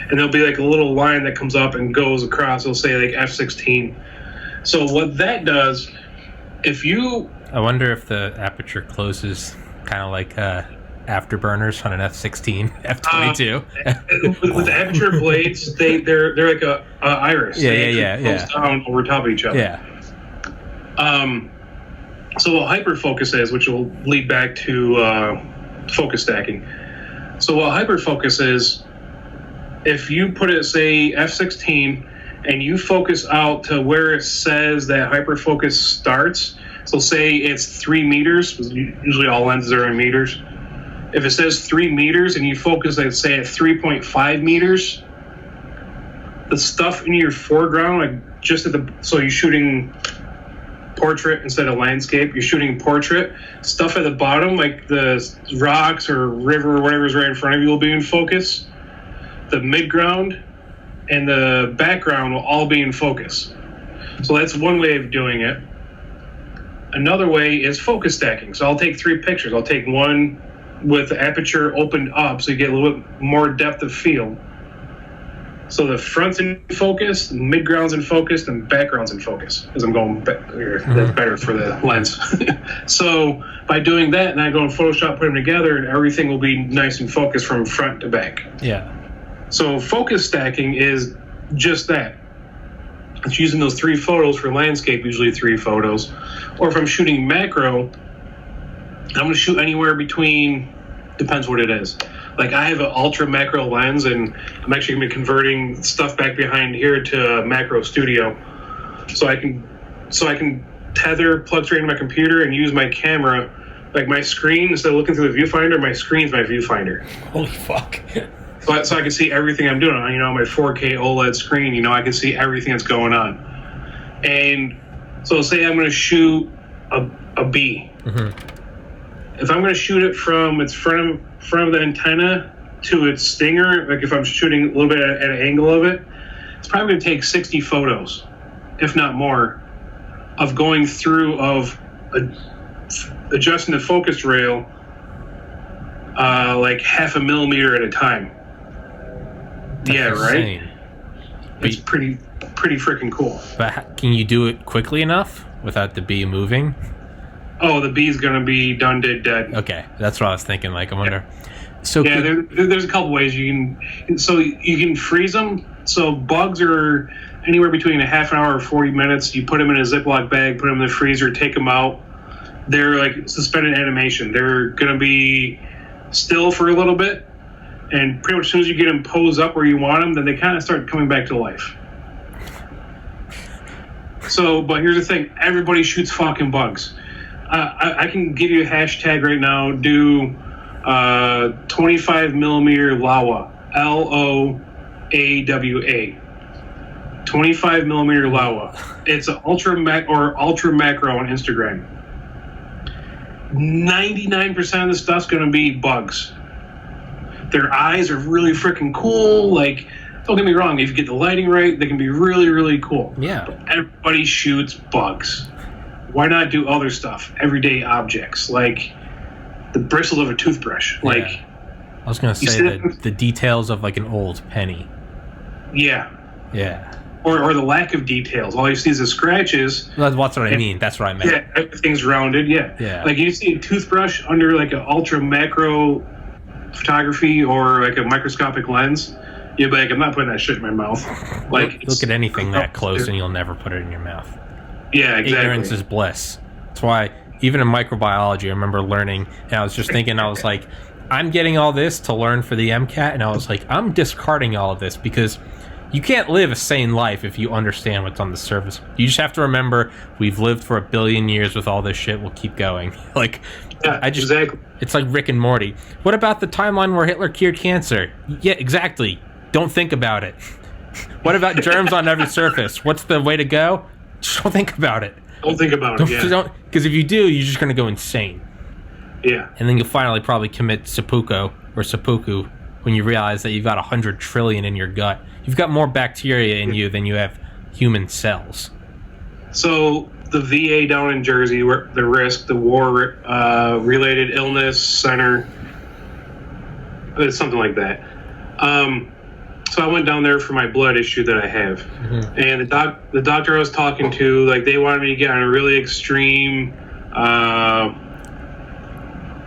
B: And there'll be like a little line that comes up and goes across. It'll say like f16. So what that does, if you...
A: I wonder if the aperture closes kind of like afterburners on an F16, F22.
B: With the aperture blades, they're like a iris.
A: Yeah.
B: Close down over top of each other.
A: Yeah.
B: So what hyperfocus is, which will lead back to focus stacking. So what hyperfocus is, if you put it, say, f16, and you focus out to where it says that hyperfocus starts, so say it's 3 meters, usually all lenses are in meters. If it says 3 meters and you focus, let's say, at 3.5 meters, the stuff in your foreground, like just at the, so you're shooting portrait instead of landscape, you're shooting portrait, stuff at the bottom, like the rocks or river or whatever's right in front of you will be in focus. The midground and the background will all be in focus. So that's one way of doing it. Another way is focus stacking. So I'll take 3 pictures. I'll take one with the aperture opened up so you get a little bit more depth of field. So the front's in focus, the midground's in focus, and background's in focus. As I'm going back here, that's better for the lens. So by doing that, and I go in Photoshop, put them together, and everything will be nice and focused from front to back.
A: Yeah.
B: So focus stacking is just that. It's using those 3 photos for landscape, usually 3 photos. Or if I'm shooting macro, I'm going to shoot anywhere between, depends what it is. Like I have an ultra macro lens, and I'm actually going to be converting stuff back behind here to macro studio. So I can tether, plug straight into my computer, and use my camera. Like my screen, instead of looking through the viewfinder, my screen's my viewfinder.
A: Holy fuck.
B: So I can see everything I'm doing on, my 4K OLED screen. I can see everything that's going on. And so say I'm going to shoot a bee. Mm-hmm. If I'm going to shoot it from its front of the antenna to its stinger, like if I'm shooting a little bit at an angle of it, it's probably going to take 60 photos, if not more, of going through adjusting the focus rail like 0.5 millimeter at a time.
A: That's insane.
B: Right? It's pretty freaking cool.
A: But can you do it quickly enough without the bee moving?
B: Oh, the bee's gonna be done dead.
A: Okay, that's what I was thinking. Like, I wonder.
B: Yeah.
A: So
B: there's a couple ways you can freeze them. So bugs are anywhere between a half an hour or 40 minutes. You put them in a Ziploc bag, put them in the freezer, take them out. They're like suspended animation. They're gonna be still for a little bit, and pretty much as soon as you get them posed up where you want them, then they kind of start coming back to life. So, but here's the thing: everybody shoots fucking bugs. I can give you a hashtag right now. Do 25 millimeter LAWA, LOAWA. 25 millimeter LAWA. It's an ultra macro on Instagram. 99% of the stuff's gonna be bugs. Their eyes are really freaking cool. Like, don't get me wrong, if you get the lighting right, they can be really, really cool.
A: Yeah.
B: But everybody shoots bugs. Why not do other stuff? Everyday objects, like the bristles of a toothbrush. Like,
A: I was gonna say the details of like an old penny.
B: Yeah.
A: Yeah.
B: Or the lack of details. All you see is the scratches.
A: Well, that's what I mean. That's what I meant.
B: Yeah, everything's rounded. Yeah.
A: Yeah.
B: Like you see a toothbrush under like an ultra macro photography or like a microscopic lens. You'd be like, I'm not putting that shit in my mouth. Like,
A: look at anything that close and you'll never put it in your mouth.
B: Yeah, exactly.
A: Ignorance is bliss. That's why even in microbiology, I remember learning, and I was just thinking, I was like, I'm getting all this to learn for the MCAT, and I was like, I'm discarding all of this because you can't live a sane life if you understand what's on the surface. You just have to remember we've lived for 1 billion years with all this shit. We'll keep going. Like,
B: yeah, exactly.
A: It's like Rick and Morty. What about the timeline where Hitler cured cancer? Yeah, exactly. Don't think about it. What about germs on every surface? What's the way to go? Just don't think about it.
B: Don't think about it. Yeah.
A: Because if you do, you're just going to go insane.
B: Yeah.
A: And then you'll finally probably commit seppuku when you realize that you've got 100 trillion in your gut. You've got more bacteria in you than you have human cells.
B: So the VA down in Jersey, where the war-related illness center, it's something like that. So I went down there for my blood issue that I have, and the doctor I was talking to, like, they wanted me to get on a really extreme,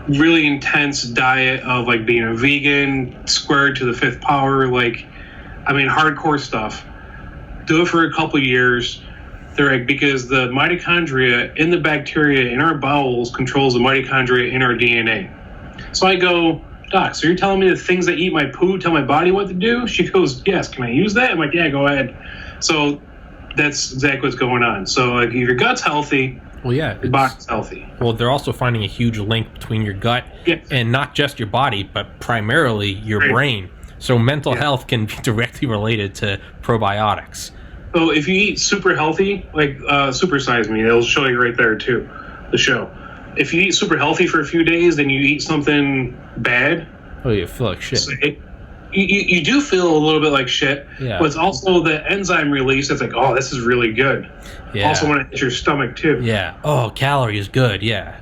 B: really intense diet of like being a vegan, squared to the fifth power, like, I mean, hardcore stuff. Do it for a couple years. They're like, because the mitochondria in the bacteria in our bowels controls the mitochondria in our DNA. So I go, Doc, so you're telling me the things that eat my poo tell my body what to do? She goes, yes, can I use that? I'm like, yeah, go ahead. So that's exactly what's going on. So like, if your gut's healthy,
A: well, yeah,
B: your body's healthy.
A: Well, they're also finding a huge link between your gut and not just your body, but primarily your brain. So mental health can be directly related to probiotics.
B: So if you eat super healthy, like Super Size Me, it'll show you right there too, the show. If you eat super healthy for a few days, then you eat something bad.
A: Oh, you feel like shit.
B: So you do feel a little bit like shit, but it's also the enzyme release that's like, oh, this is really good. Yeah. Also when it hits your stomach too.
A: Yeah. Oh, calories, good. Yeah.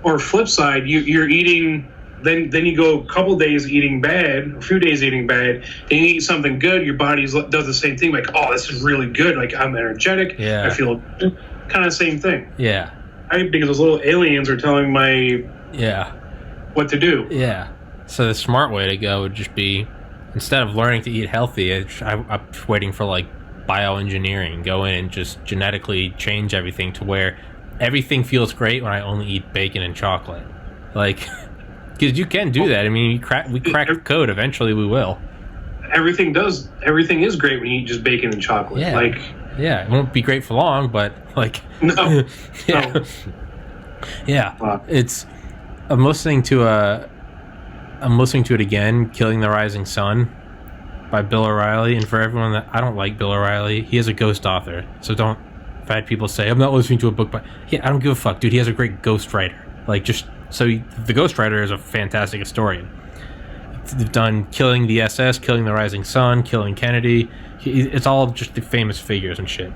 B: Or flip side, you're eating, then you go a couple days eating bad, a few days eating bad, then you eat something good, your body does the same thing, like, oh, this is really good, like, I'm energetic, I feel good. Kind of same thing.
A: Yeah.
B: Because those little aliens are telling my what to do.
A: Yeah. So the smart way to go would just be, instead of learning to eat healthy, I'm waiting for like bioengineering, go in and just genetically change everything to where everything feels great when I only eat bacon and chocolate. Like, because you can do that. I mean, we crack the code. Eventually, we will.
B: Everything is great when you eat just bacon and chocolate.
A: Yeah.
B: Like,
A: yeah, it won't be great for long, but like,
B: no.
A: Yeah. Wow. I'm listening to it again, "Killing the Rising Sun" by Bill O'Reilly. And for everyone that, I don't like Bill O'Reilly, he is a ghost author. So don't. I've had people say, I'm not listening to a book by. Yeah, I don't give a fuck, dude. He has a great ghostwriter. Like, just so the ghostwriter is a fantastic historian. They've done "Killing the SS," "Killing the Rising Sun," "Killing Kennedy." It's all just the famous figures and shit.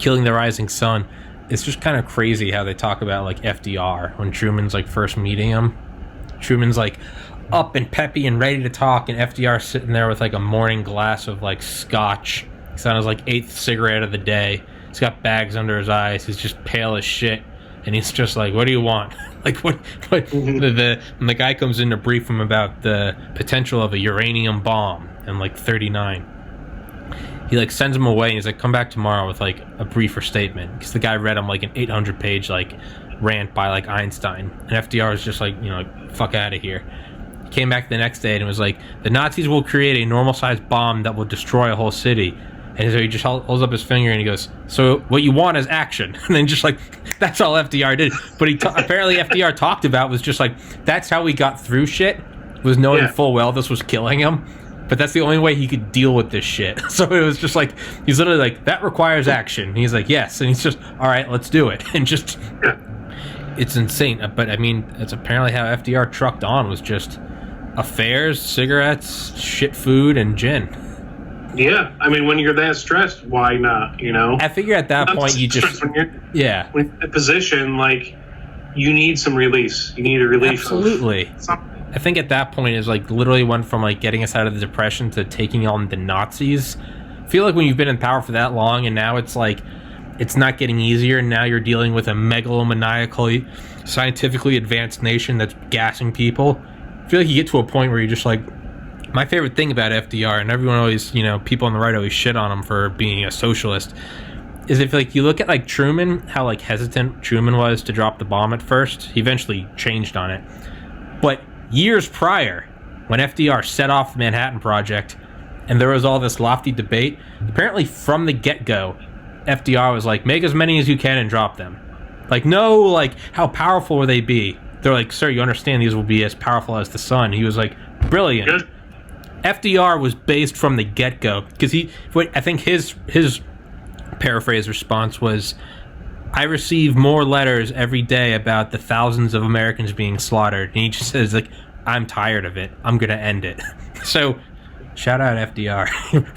A: "Killing the Rising Sun," it's just kind of crazy how they talk about like FDR when Truman's like first meeting him. Truman's like up and peppy and ready to talk, and FDR's sitting there with like a morning glass of like scotch. He's on his like 8th cigarette of the day. He's got bags under his eyes. He's just pale as shit, and he's just like, "What do you want?" Like what? And the guy comes in to brief him about the potential of a uranium bomb in like 39. He like sends him away, and he's like, "Come back tomorrow with like a briefer statement," because the guy read him like an 800-page like rant by like Einstein, and FDR was just like, fuck out of here. He came back the next day and was like, "The Nazis will create a normal-sized bomb that will destroy a whole city." And so he just holds up his finger and he goes, "So what you want is action." And then just like, that's all FDR did. But apparently FDR talked about was just like, that's how he got through shit, was knowing full well this was killing him. But that's the only way he could deal with this shit. So it was just like, he's literally like, that requires action. And he's like, yes. And he's just, all right, let's do it. And just, it's insane. But I mean, that's apparently how FDR trucked on, was just affairs, cigarettes, shit food, and gin.
B: Yeah, I mean, when you're that stressed, why not?
A: I figure at that point you just
B: when you're in a position, like, you need some release. You need a relief.
A: Absolutely. I think at that point is like literally went from like getting us out of the depression to taking on the Nazis. I feel like when you've been in power for that long, and now it's like it's not getting easier, and now you're dealing with a megalomaniacally, scientifically advanced nation that's gassing people. I feel like you get to a point where you're just like, my favorite thing about FDR, and everyone always, people on the right always shit on him for being a socialist, is if like you look at like Truman, how like hesitant Truman was to drop the bomb at first. He eventually changed on it. But years prior, when FDR set off the Manhattan Project, and there was all this lofty debate, apparently from the get-go, FDR was like, make as many as you can and drop them. Like, no, like, how powerful will they be? They're like, sir, you understand these will be as powerful as the sun. He was like, brilliant. FDR was based from the get-go, because I think his paraphrase response was, I receive more letters every day about the thousands of Americans being slaughtered, and he just says, like, I'm tired of it, I'm gonna end it. So shout out FDR.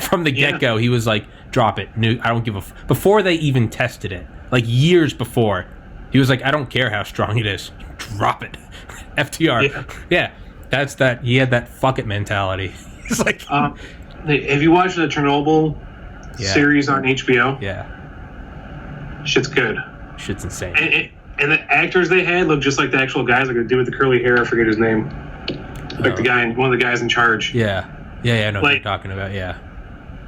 A: From the get-go, he was like, drop it, I don't give a before they even tested it, like years before, he was like, I don't care how strong it is, drop it. FDR. Yeah, that's that. He had that fuck it mentality. He's like,
B: have you watched the Chernobyl series on HBO?
A: Yeah.
B: Shit's good.
A: Shit's insane.
B: And the actors they had look just like the actual guys, like the dude with the curly hair. I forget his name. Like the guy, one of the guys in charge.
A: Yeah. I know what you're talking about. Yeah.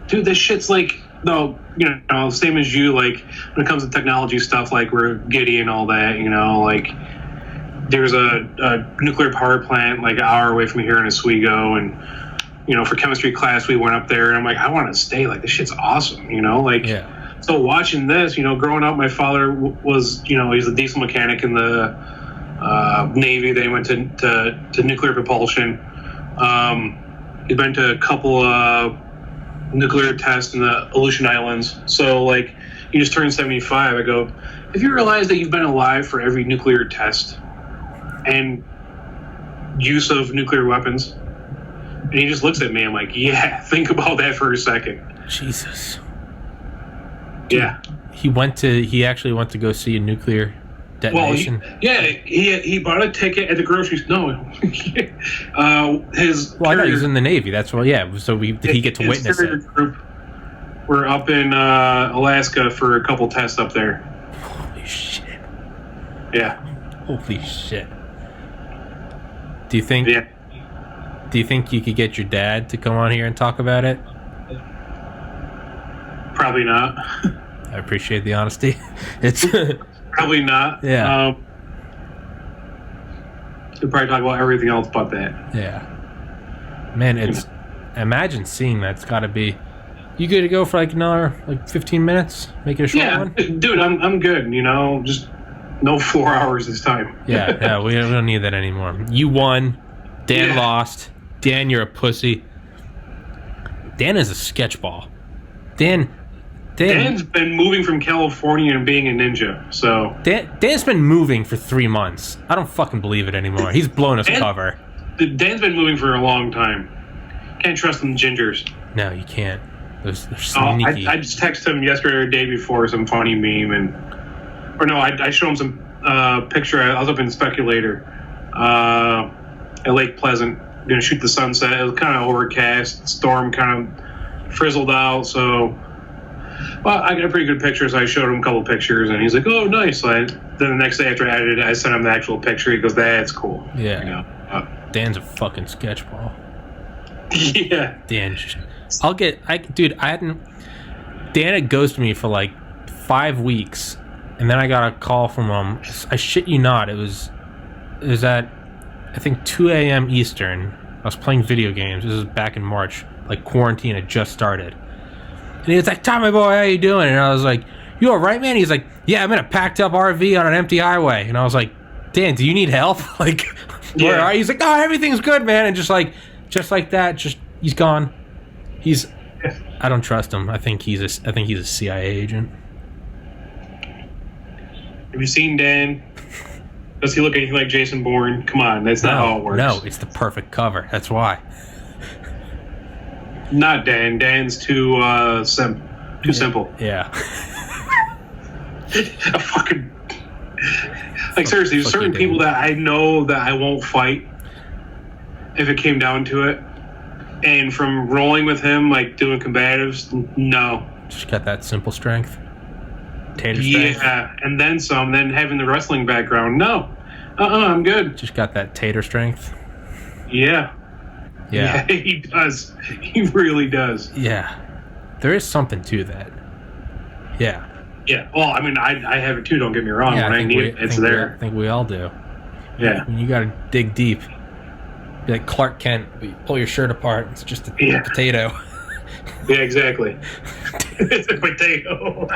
B: Dude, this shit's like, no, you know, same as you. Like when it comes to technology stuff, like we're giddy and all that. You know, like. There's a nuclear power plant like an hour away from here in Oswego, and you know, for chemistry class we went up there, and I'm like, I want to stay. Like this shit's awesome, you know. Like, so watching this, you know, growing up, my father was, you know, he's a diesel mechanic in the Navy. They went to nuclear propulsion. He's been to a couple nuclear tests in the Aleutian Islands. So like, he just turned 75. I go, have you realized that you've been alive for every nuclear test and use of nuclear weapons? And he just looks at me. I'm like, yeah, think about that for a second.
A: Jesus.
B: Yeah.
A: He actually went to go see a nuclear detonation.
B: Well, he bought a ticket at the grocery store. No.
A: I know he was in the Navy. That's why, yeah. So did he get to witness it?
B: Group were up in Alaska for a couple tests up there.
A: Holy shit.
B: Yeah.
A: Holy shit. Do you think you could get your dad to come on here and talk about it?
B: Probably not.
A: I appreciate the honesty. It's
B: probably not.
A: Yeah.
B: We'll probably talk about everything else but that.
A: Yeah. Man, imagine seeing that. It's got to be. You good to go for like another 15 minutes? Make it a short one?
B: Dude, I'm good. You know, just no 4 hours this time.
A: Yeah, we don't need that anymore. You won. Dan lost. Dan, you're a pussy. Dan is a sketchball. Dan's
B: been moving from California and being a ninja, so...
A: Dan's been moving for 3 months. I don't fucking believe it anymore. He's blown us cover.
B: Dan's been moving for a long time. Can't trust them gingers.
A: No, you can't. They're sneaky.
B: I just texted him yesterday or the day before some funny meme, I showed him some picture. I was up in Speculator at Lake Pleasant, going to shoot the sunset. It was kind of overcast. Storm kind of frizzled out, so... Well, I got a pretty good picture, so I showed him a couple pictures, and he's like, oh, nice. Then the next day after I edited it, I sent him the actual picture. He goes, that's cool.
A: Yeah.
B: You know?
A: Dan's a fucking sketchball.
B: Yeah.
A: Dan, Dan had ghosted me for like 5 weeks, and then I got a call from him. I shit you not, it was at, I think, 2 a.m. Eastern. I was playing video games. This was back in March. Like, quarantine had just started. And he was like, Tommy boy, how you doing? And I was like, you all right, man? He's like, yeah, I'm in a packed up RV on an empty highway. And I was like, Dan, do you need help? Like, where are you? He's like, oh, everything's good, man. And just like that, he's gone. I don't trust him. I think he's a CIA agent.
B: Have you seen Dan? Does he look anything like Jason Bourne? Come on, that's not how it works.
A: No, it's the perfect cover. That's why.
B: Not Dan. Dan's too simple.
A: Yeah.
B: A fucking... Like, seriously, there's certain people that I know that I won't fight if it came down to it. And from rolling with him, like, doing combatives, no.
A: Just got that simple strength. Tater strength.
B: Yeah, and then some. Then having the wrestling background, no. I'm good.
A: Just got that tater strength.
B: Yeah.
A: Yeah,
B: he does. He really does.
A: Yeah. There is something to that. Yeah.
B: Yeah. Well, I mean, I have it too, don't get me wrong.
A: Yeah,
B: when I need it, it's there.
A: I think we all do.
B: Yeah.
A: When you got to dig deep. Be like Clark Kent. You pull your shirt apart. It's just a potato.
B: Yeah, exactly. It's a potato.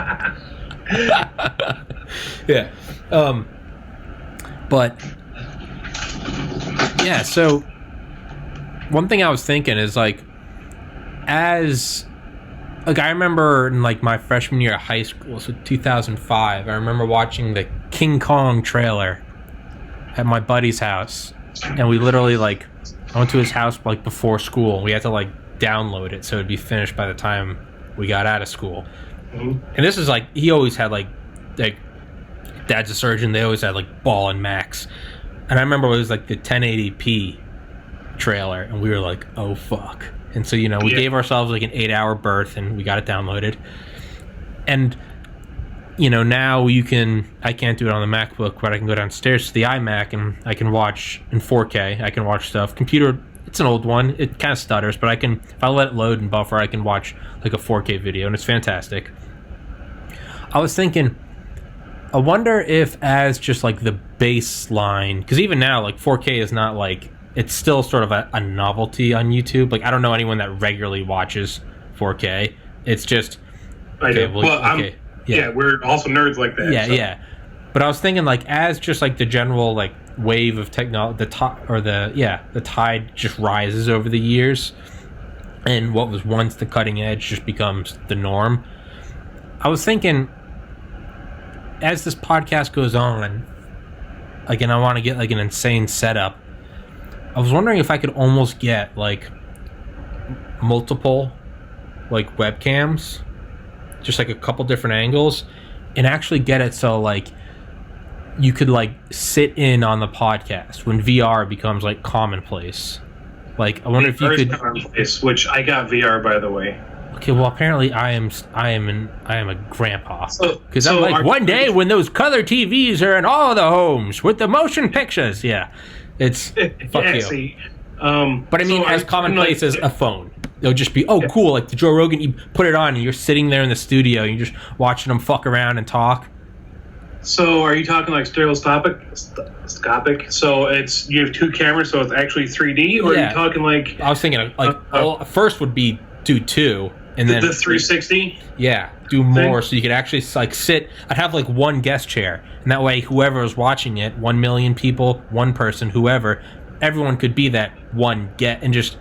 A: Yeah. But, yeah, so... One thing I was thinking is, like, as like I remember in like my freshman year of high school, so 2005, I remember watching the King Kong trailer at my buddy's house, and we literally like I went to his house like before school. We had to like download it so it'd be finished by the time we got out of school. Mm-hmm. And this is like he always had like dad's a surgeon. They always had like Ball and Max, and I remember it was like the 1080p trailer, and we were like, oh fuck. And so, you know, we gave ourselves like an 8-hour berth and we got it downloaded. And, you know, now I can't do it on the MacBook, but I can go downstairs to the iMac and I can watch in 4K. I can watch stuff. Computer, it's an old one. It kind of stutters, but if I let it load and buffer, I can watch like a 4K video, and it's fantastic. I was thinking, I wonder if as just like the baseline, because even now, like 4K is not like, it's still sort of a novelty on YouTube. Like, I don't know anyone that regularly watches 4K. It's just...
B: I do. We're also nerds like that.
A: Yeah, so. Yeah. But I was thinking, like, as just, like, the general, like, wave of technology, the tide just rises over the years, and what was once the cutting edge just becomes the norm. I was thinking, as this podcast goes on, like, and I want to get, like, an insane setup, I was wondering if I could almost get, like, multiple, like, webcams, just, like, a couple different angles, and actually get it so, like, you could, like, sit in on the podcast when VR becomes, like, commonplace. Like, I wonder if you could...
B: Commonplace, which I got VR, by the way.
A: Okay, well, apparently I am a grandpa. Because I'm like, one day when those color TVs are in all the homes with the motion pictures, yeah. It's fuck you.
B: See,
A: but I mean, as commonplace as a phone. It'll just be, cool, like the Joe Rogan, you put it on and you're sitting there in the studio and you're just watching them fuck around and talk.
B: So are you talking like stereoscopic? So you have two cameras, so it's actually 3D? Or are you talking like...
A: I was thinking, first would be do two, and then...
B: The 360?
A: Yeah, do more, so you could actually like sit... I'd have like one guest chair, and that way whoever was watching it, 1 million people, one person, whoever, everyone could be that one and just...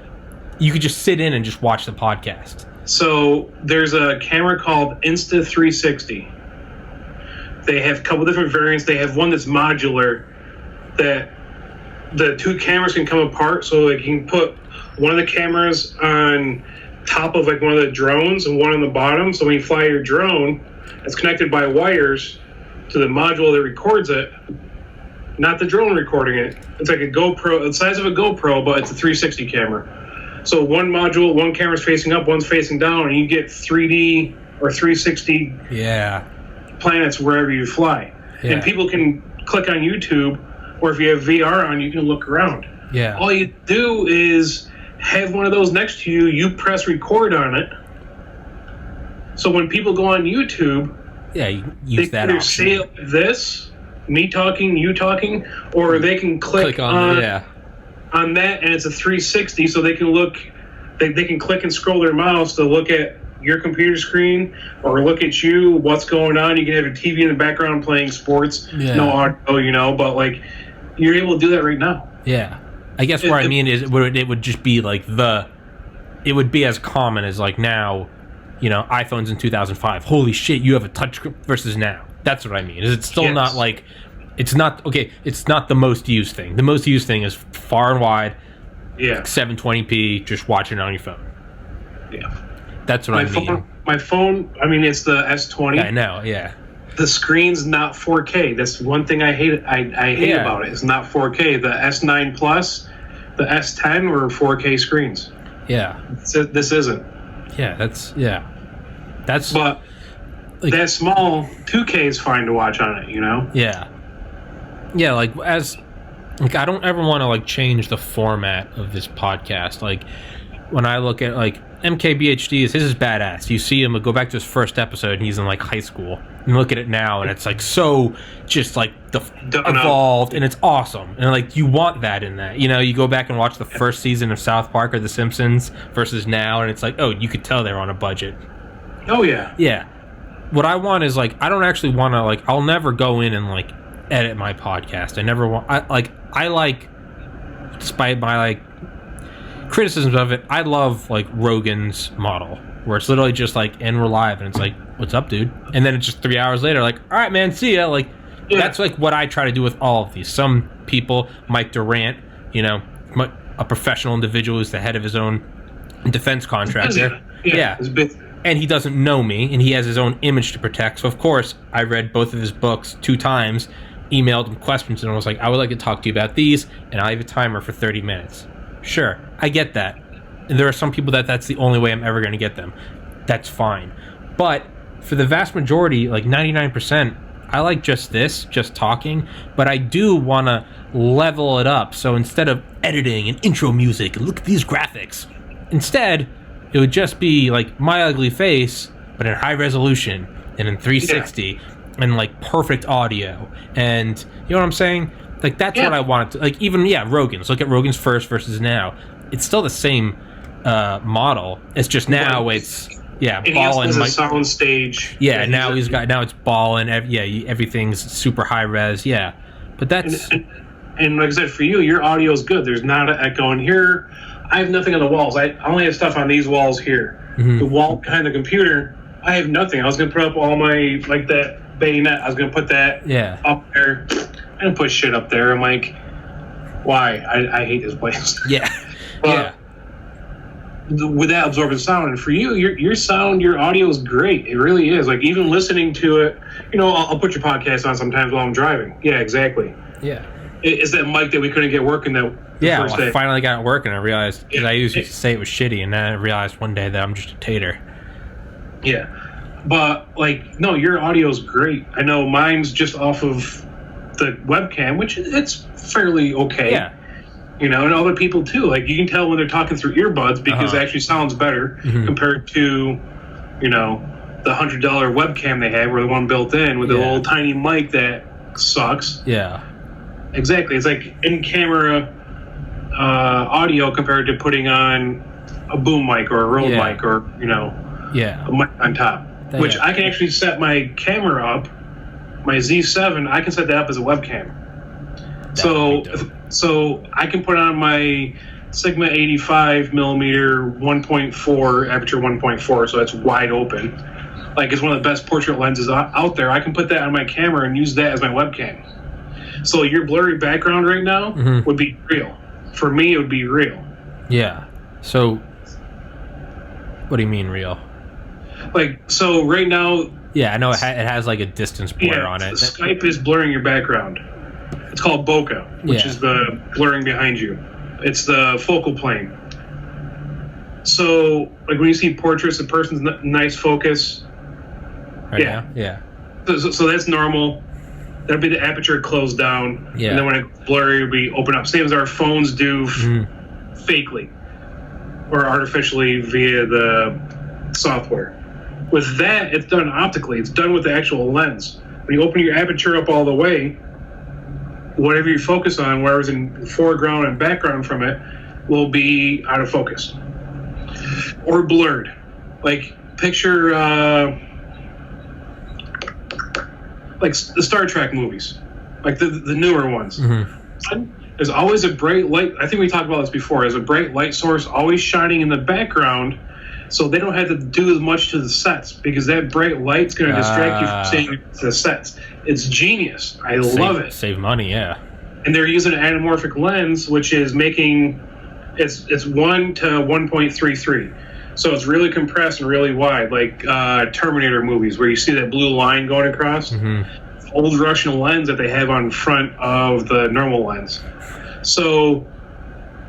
A: You could just sit in and just watch the podcast.
B: So there's a camera called Insta360. They have a couple different variants. They have one that's modular, that the two cameras can come apart, so they can put one of the cameras on top of like one of the drones and one on the bottom. So when you fly your drone, it's connected by wires to the module that records it, not the drone recording it. It's like a GoPro, the size of a GoPro, but it's a 360 camera. So one module, one camera's facing up, one's facing down, and you get 3D or 360 planets wherever you fly. Yeah. And people can click on YouTube, or if you have VR on, you can look around.
A: Yeah.
B: All you do is have one of those next to you, you press record on it. So when people go on YouTube,
A: you use that option.
B: Say it like this, me talking, you talking, or they can click on that, and it's a 360, so they can look, they can click and scroll their mouse to look at your computer screen or look at you, what's going on. You can have a TV in the background playing sports, no audio, but like you're able to do that right now.
A: Yeah. I guess what I mean is it would just be like it would be as common as like now, iPhones in 2005. Holy shit, you have a touch screen versus now. That's what I mean. Is it's still not like, it's not the most used thing. The most used thing is far and wide, 720p, just watching it on your phone.
B: Yeah.
A: That's what I mean.
B: My phone, it's the S20.
A: I know, yeah.
B: The screen's not 4K. That's one thing I hate. I hate about it. It's not 4K. The S9 Plus, the S10 were 4K screens.
A: Yeah.
B: This isn't.
A: Yeah, that's.
B: But like, that small 2K is fine to watch on it.
A: Yeah. Yeah, like I don't ever want to like change the format of this podcast. Like when I look at like MKBHD, his is badass. You see him go back to his first episode and he's in like high school, and look at it now and it's like so just like evolved, and it's awesome, and like you want that in that. You go back and watch the first season of South Park or The Simpsons versus now, and it's like, oh, you could tell they're on a budget.
B: Oh yeah.
A: What I want is like, I don't actually want to like, I'll never go in and like edit my podcast. I never want, I like despite my like, criticisms of it, I love like Rogan's model, where it's literally just like, and we're live, and it's like, what's up, dude? And then it's just 3 hours later, like, all right, man, see ya. Like, that's like what I try to do with all of these. Some people, Mike Durant, you know, a professional individual who's the head of his own defense contractor. Yeah. And he doesn't know me, and he has his own image to protect. So, of course, I read both of his books 2 times, emailed him questions, and I was like, I would like to talk to you about these, and I'll have a timer for 30 minutes. Sure, I get that. And there are some people that's the only way I'm ever going to get them. That's fine. But for the vast majority, like 99%, I like just talking, but I do want to level it up. So instead of editing and intro music and look at these graphics, instead, it would just be like my ugly face, but in high resolution and in 360 and like perfect audio. And you know what I'm saying? Like, that's what I wanted to, like, even, Rogan's. Look at Rogan's first versus now. It's still the same model. It's just now it's... Yeah,
B: and ball and a sound stage.
A: Yeah, now it's ball and everything's super high res. Yeah, but that's
B: and like I said, for you, your audio is good. There's not an echo in here. I have nothing on the walls. I only have stuff on these walls here. The wall behind the computer, I have nothing. I was gonna put up all my like that bayonet. I was gonna put that up there. I didn't put shit up there. I'm like, why? I hate this place.
A: Yeah,
B: with that absorbent sound, and for you, your sound, your audio is great. It really is. Like, even listening to it, you know, I'll put your podcast on sometimes while I'm driving. Yeah, exactly.
A: Yeah.
B: It's that mic that we couldn't get working that first day.
A: I finally got it working. I realized, because I used to say it was shitty, and then I realized one day that I'm just a tater.
B: Yeah. But, like, no, your audio is great. I know mine's just off of the webcam, which it's fairly okay. Yeah. You know, and other people too. Like, you can tell when they're talking through earbuds because it actually sounds better compared to, you know, the $100 webcam they have, or the one built in with the little tiny mic that sucks.
A: Yeah,
B: exactly. It's like in-camera audio compared to putting on a boom mic or a Rode mic or, you know, a mic on top. Which I can actually set my camera up, my Z7. I can set that up as a webcam. So I can put on my Sigma 85 millimeter 1.4 aperture 1.4, so that's wide open. Like, it's one of the best portrait lenses out there. I can put that on my camera and use that as my webcam. So your blurry background right now would be real. For me, it would be real.
A: Yeah. So, what do you mean real?
B: Like, so right now...
A: Yeah, I know it has like a distance blur on it.
B: Skype is blurring your background. It's called bokeh, which is the blurring behind you. It's the focal plane. So, like, when you see portraits, the person's nice focus.
A: Now?
B: So that's normal. That'll be the aperture closed down. Yeah. And then when it's blurry, it'll be open up. Same as our phones do fakely or artificially via the software. With that, it's done optically. It's done with the actual lens. When you open your aperture up all the way, whatever you focus on, whatever's in foreground and background from it, will be out of focus or blurred. Like, picture like the Star Trek movies, like the newer ones. There's always a bright light. I think we talked about this before. There's a bright light source always shining in the background, so they don't have to do as much to the sets, because that bright light's going to distract you from seeing the sets. It's genius. I love it.
A: Save money, yeah.
B: And they're using an anamorphic lens, which is making it's 1 to 1.33. So it's really compressed and really wide, like Terminator movies, where you see that blue line going across. Old Russian lens that they have on front of the normal lens. So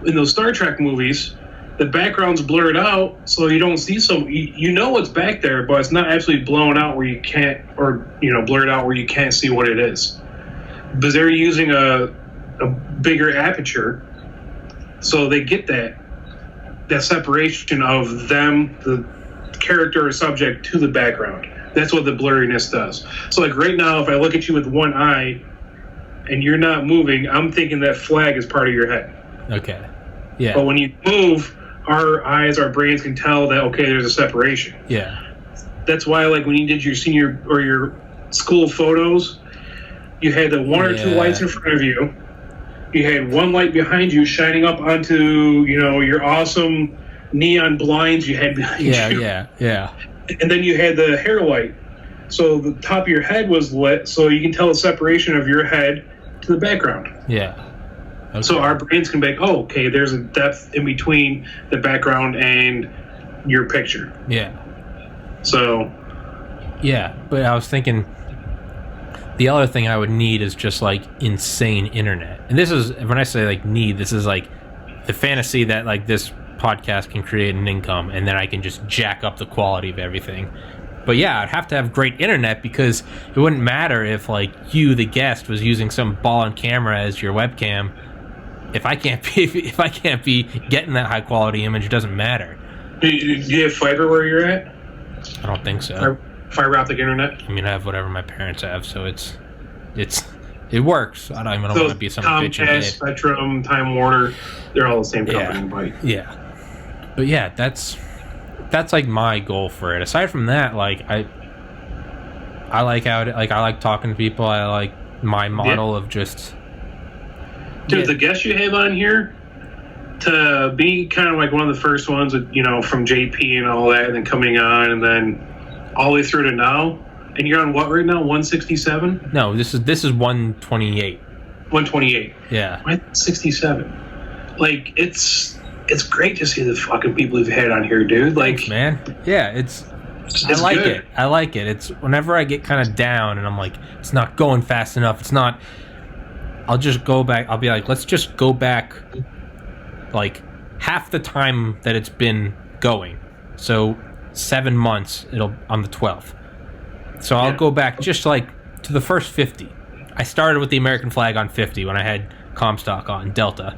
B: in those Star Trek movies, the background's blurred out, so you don't see you know what's back there, but it's not actually blown out where you can't, or, you know, blurred out where you can't see what it is. Because they're using a bigger aperture, so they get that separation of them, the character or subject, to the background. That's what the blurriness does. So, like, right now, if I look at you with one eye and you're not moving, I'm thinking that flag is part of your head.
A: Okay. Yeah.
B: But when you move, our eyes, our brains can tell that, okay, there's a separation.
A: Yeah.
B: That's why, like, when you did your senior or your school photos, you had the one or two lights in front of you, You had one light behind you shining up onto, your awesome neon blinds you had behind you.
A: Yeah.
B: And then you had the hair light. So the top of your head was lit, so you can tell the separation of your head to the background.
A: Yeah. Okay.
B: So our brains can be like, oh, okay, there's a depth in between the background and your picture.
A: Yeah.
B: So.
A: Yeah, but I was thinking the other thing I would need is just like insane internet. And this is, when I say like need, this is like the fantasy that like this podcast can create an income and then I can just jack up the quality of everything. But yeah, I'd have to have great internet because it wouldn't matter if like you, the guest, was using some ball-on camera as your webcam. If I can't be getting that high quality image, it doesn't matter.
B: Do you have fiber where you're at?
A: I don't think so.
B: Fiber optic internet?
A: I mean, I have whatever my parents have, so it works. I don't want to be some bitch and
B: Comcast, Spectrum, Time Warner, they're all the same company.
A: Yeah. But yeah, that's like my goal for it. Aside from that, like I like talking to people. I like my model of just.
B: Dude, the guests you have on here, to be kind of like one of the first ones, with, from JP and all that, and then coming on, and then all the way through to now. And you're on what right now? 167?
A: No, this is 128.
B: 128.
A: Yeah.
B: 167. Like, it's great to see the fucking people you've had on here, dude. Like,
A: thanks, man. Yeah, I like
B: good.
A: it. I like it. It's whenever I get kind of down and I'm like, it's not going fast enough. It's not. I'll just go back. I'll be like, let's just go back like half the time that it's been going. So 7 months, on the 12th. So I'll go back just like to the first 50. I started with the American flag on 50 when I had Comstock on Delta.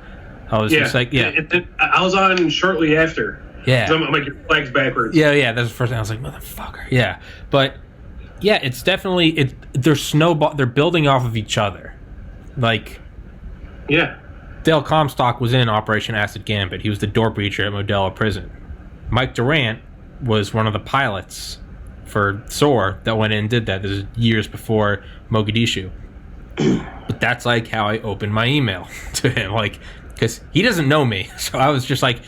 A: I was just like,
B: I was on shortly after.
A: Yeah.
B: I'm like, your flag's backwards.
A: Yeah. That's the first thing. I was like, motherfucker. Yeah. But yeah, it's definitely they're building off of each other. Like,
B: yeah.
A: Dale Comstock was in Operation Acid Gambit. He was the door breacher at Modelo Prison. Mike Durant was one of the pilots for SOAR that went in and did that. This is years before Mogadishu. But that's like how I opened my email to him, like, because he doesn't know me. So I was just like,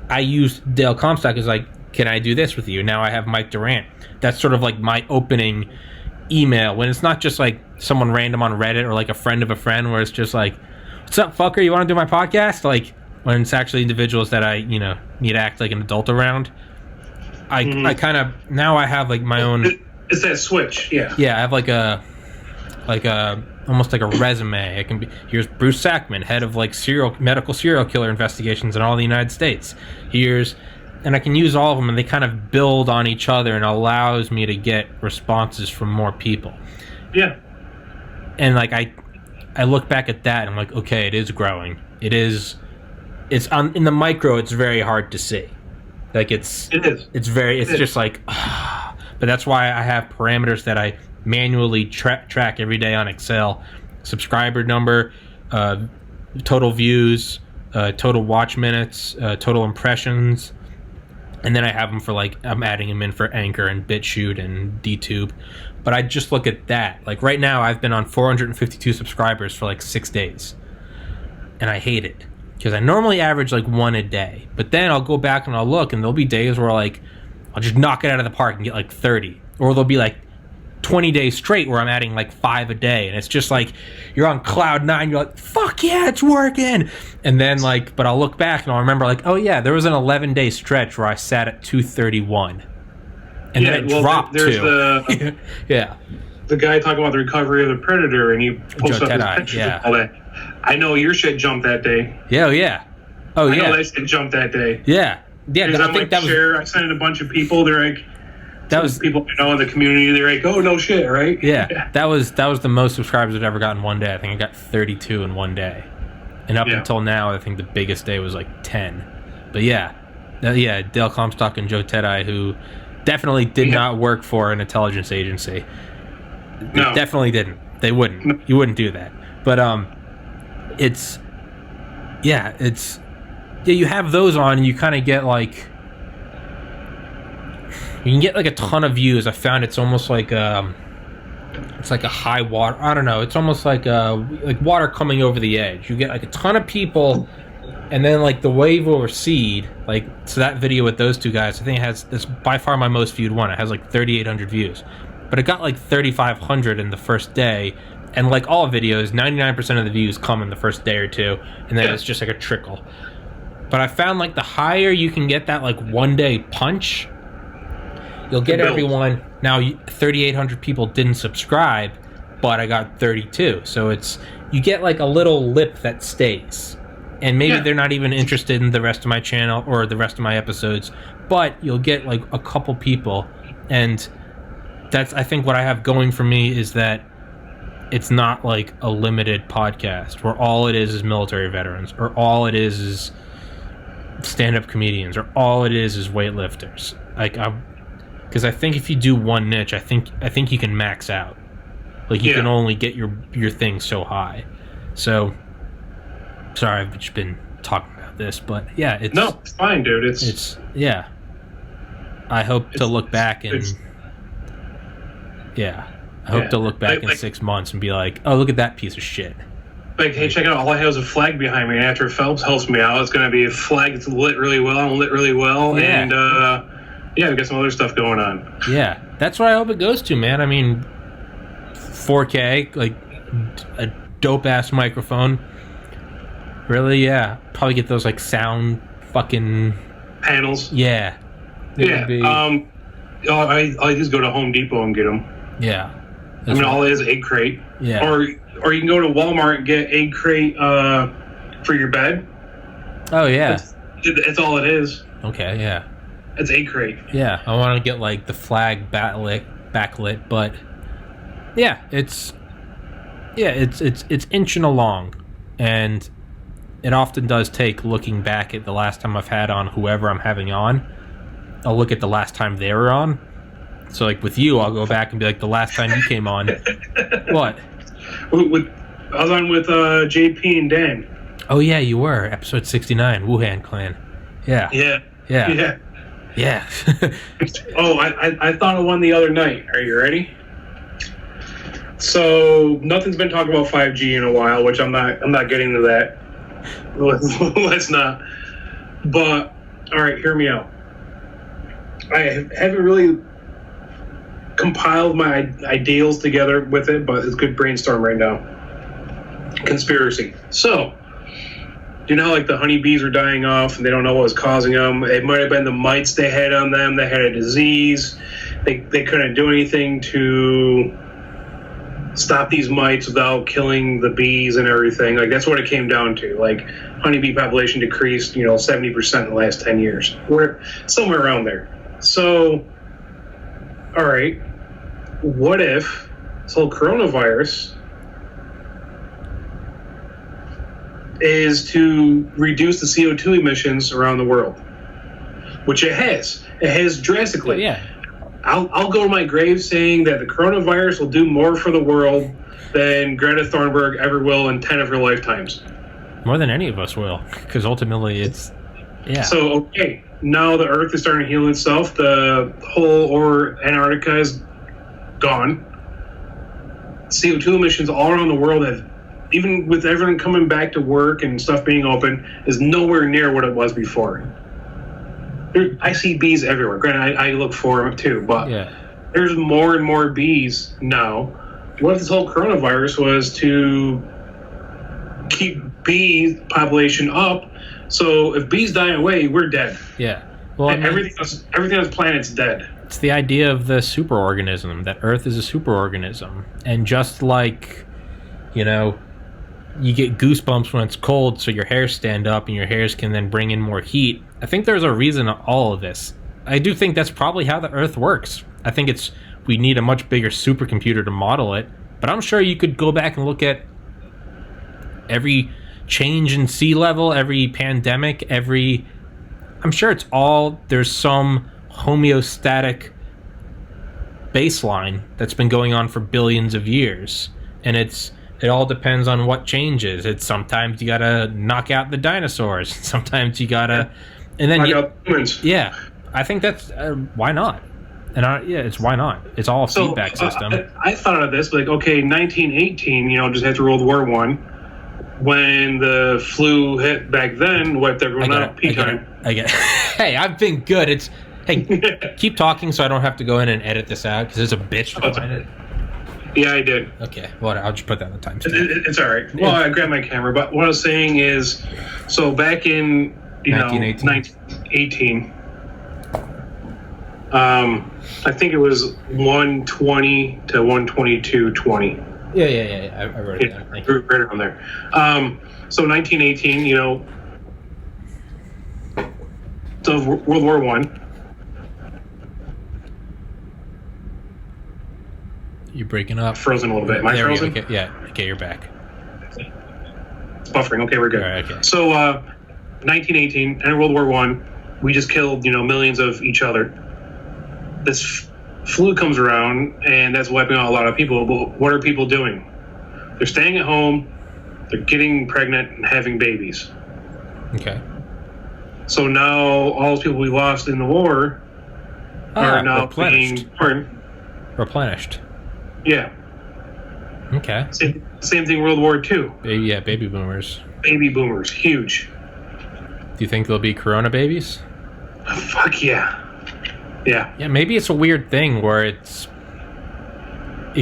A: I used Dale Comstock as like, can I do this with you? Now I have Mike Durant. That's sort of like my opening email when it's not just like someone random on Reddit or like a friend of a friend where it's just like, what's up, fucker? You want to do my podcast? Like when it's actually individuals that I, need to act like an adult around. I kind of, now I have like my own.
B: It's that switch, yeah.
A: Yeah, I have like a almost like a resume. It can be, here's Bruce Sackman, head of like medical serial killer investigations in all the United States. And I can use all of them, and they kind of build on each other, and allows me to get responses from more people.
B: Yeah.
A: And like I look back at that, and I'm like, okay, it is growing. It's in the micro. It's very hard to see. Like it is. It's just like, but that's why I have parameters that I manually track every day on Excel: subscriber number, total views, total watch minutes, total impressions. And then I have them for like, I'm adding them in for Anchor and BitChute and DTube. But I just look at that. Like right now, I've been on 452 subscribers for like 6 days. And I hate it. Because I normally average like one a day. But then I'll go back and I'll look, and there'll be days where like, I'll just knock it out of the park and get like 30. Or there'll be like 20 days straight where I'm adding like 5 a day. And it's just like, you're on cloud 9. You're like, fuck yeah, it's working. And then like, but I'll look back and I'll remember like, oh yeah, there was an 11-day stretch where I sat at 231. And then it dropped
B: there's
A: to. Yeah.
B: The guy talking about the recovery of the Predator, and he posted up his pictures and all that. I know your shit jumped that day.
A: Yeah, yeah. Oh, yeah.
B: I know that shit jumped that day.
A: Yeah. Yeah,
B: because I'm like, share. I sent it a bunch of people. They're like, that was people I know in the community. They're like, oh, no shit, right?
A: Yeah. That was the most subscribers I've ever gotten in one day. I think I got 32 in one day. And up until now, I think the biggest day was like 10. But yeah, Dale Comstock and Joe Tedeye, who definitely did not work for an intelligence agency.
B: No.
A: They definitely didn't. They wouldn't. No. You wouldn't do that. But you have those on, and you kind of get like, you can get like a ton of views. I found it's almost like it's like a high water. I don't know. It's almost like water coming over the edge. You get like a ton of people, and then like the wave will recede. Like, so that video with those two guys, I think it's by far my most viewed one. It has like 3,800 views, but it got like 3,500 in the first day. And like all videos, 99% of the views come in the first day or two, and then it's just like a trickle. But I found like the higher you can get that like one day punch, you'll get everyone. Now 3,800 people didn't subscribe, but I got 32. So you get like a little lip that stays. And maybe they're not even interested in the rest of my channel or the rest of my episodes, but you'll get like a couple people. And that's, I think, what I have going for me is that it's not like a limited podcast where all it is military veterans, or all it is stand-up comedians, or all it is weightlifters. Like, because I think if you do one niche, I think you can max out. Like, you can only get your thing so high. So, sorry, I've just been talking about this, but yeah,
B: it's fine, dude. It's
A: I hope to look back and I hope to look back in 6 months and be like, oh, look at that piece of shit.
B: Like, hey, check it out. All I have is a flag behind me. And after Phelps helps me out, it's going to be a flag that's lit really well, and we got some other stuff going on.
A: Yeah, that's what I hope it goes to, man. I mean, 4K, like a dope-ass microphone. Really, yeah. Probably get those, like, sound fucking...
B: panels.
A: Yeah.
B: I just go to Home Depot and get them.
A: Yeah.
B: I mean, all it is egg crate.
A: Yeah.
B: Or you can go to Walmart and get egg crate for your bed.
A: Oh, yeah.
B: That's all it is.
A: Okay, yeah.
B: It's egg crate.
A: Yeah, I want to get, like, the flag backlit, but... Yeah, it's inching along, and it often does take looking back at the last time I've had on whoever I'm having on. I'll look at the last time they were on. So, like, with you, I'll go back and be like, the last time you came on. What?
B: I was on with JP and Dan.
A: Oh, yeah, you were. Episode 69, Wuhan Clan. Yeah.
B: Yeah. Oh, I thought of one the other night. Are you ready? So, nothing's been talked about 5G in a while, which I'm not getting to that. Let's not. But, all right, hear me out. I haven't really compiled my ideals together with it, but it's a good brainstorm right now. Conspiracy. So, you know, like the honeybees are dying off and they don't know what was causing them. It might have been the mites they had on them. They had a disease. They couldn't do anything to stop these mites without killing the bees and everything. Like, that's what it came down to. Like, honeybee population decreased, 70% in the last 10 years. We're somewhere around there. So, all right, what if this whole coronavirus is to reduce the CO2 emissions around the world? Which it has. It has drastically.
A: Oh, yeah.
B: I'll go to my grave saying that the coronavirus will do more for the world than Greta Thunberg ever will in 10 of her lifetimes.
A: More than any of us will, because ultimately it's... Yeah.
B: So, okay, now the Earth is starting to heal itself. The whole Antarctica is gone. CO2 emissions all around the world have, even with everyone coming back to work and stuff being open, is nowhere near what it was before. I see bees everywhere. Granted, I look for them too, but there's more and more bees now. What if this whole coronavirus was to keep bee population up? So if bees die away, we're dead.
A: Yeah. Well,
B: everything on this planet's dead.
A: It's the idea of the superorganism, that Earth is a superorganism. And just like, you get goosebumps when it's cold, so your hairs stand up and your hairs can then bring in more heat. I think there's a reason to all of this. I do think that's probably how the Earth works. I think we need a much bigger supercomputer to model it. But I'm sure you could go back and look at every change in sea level, every pandemic, I'm sure there's some homeostatic baseline that's been going on for billions of years. And it all depends on what changes. It's sometimes you gotta knock out the dinosaurs. Sometimes you gotta, and then
B: knock out humans.
A: Yeah, I think that's why not? And it's why not? It's all a feedback system.
B: I thought of this like, okay, 1918, just after World War I, when the flu hit back then, wiped everyone out. Peak time.
A: I get it. Hey, I've been good. Hey, keep talking so I don't have to go in and edit this out because there's a bitch behind it.
B: Yeah, I did.
A: Okay, well, I'll just put that on the timestamp.
B: It's all right. Well, I grabbed my camera, but what I was saying is, so back in 1918, I think it was 120 to 122.20.
A: Yeah. I wrote it down.
B: Right around there. So 1918, so World War One.
A: You're breaking up.
B: Frozen a little bit. Am I frozen?
A: Okay. Yeah. Okay, you're back.
B: It's buffering. Okay, we're good.
A: All right, okay.
B: So 1918 and World War One, we just killed millions of each other. This flu comes around and that's wiping out a lot of people. But what are people doing? They're staying at home. They're getting pregnant and having babies.
A: Okay.
B: So now all those people we lost in the war are now being
A: replenished.
B: Yeah.
A: Okay.
B: Same thing. World War II.
A: Baby boomers.
B: Baby boomers, huge.
A: Do you think there'll be Corona babies?
B: Fuck yeah. Yeah.
A: Yeah, maybe it's a weird thing where it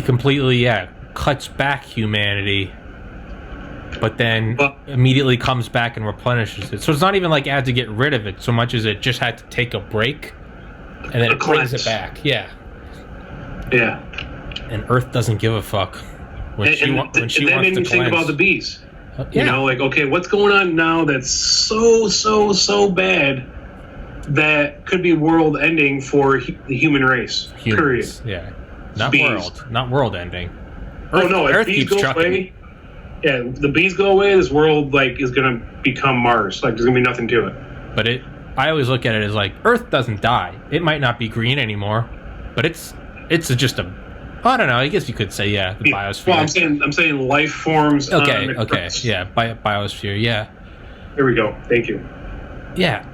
A: completely cuts back humanity, but then immediately comes back and replenishes it. So it's not even like it had to get rid of it so much as it just had to take a break, and then it brings it back. Yeah. Yeah. And Earth doesn't give a fuck when she wants to cleanse.
B: That made me think about the bees. Okay, what's going on now that's so bad that could be world ending for the human race.
A: Humans,
B: period.
A: Yeah. Not world ending.
B: Earth bees keeps go away. Yeah, the bees go away, this world is gonna become Mars. There's gonna be nothing to it.
A: But I always look at it as Earth doesn't die. It might not be green anymore, but it's just I don't know. I guess you could say the biosphere.
B: Well, I'm saying life forms.
A: Okay. Yeah, biosphere. Yeah.
B: There we go. Thank you.
A: Yeah.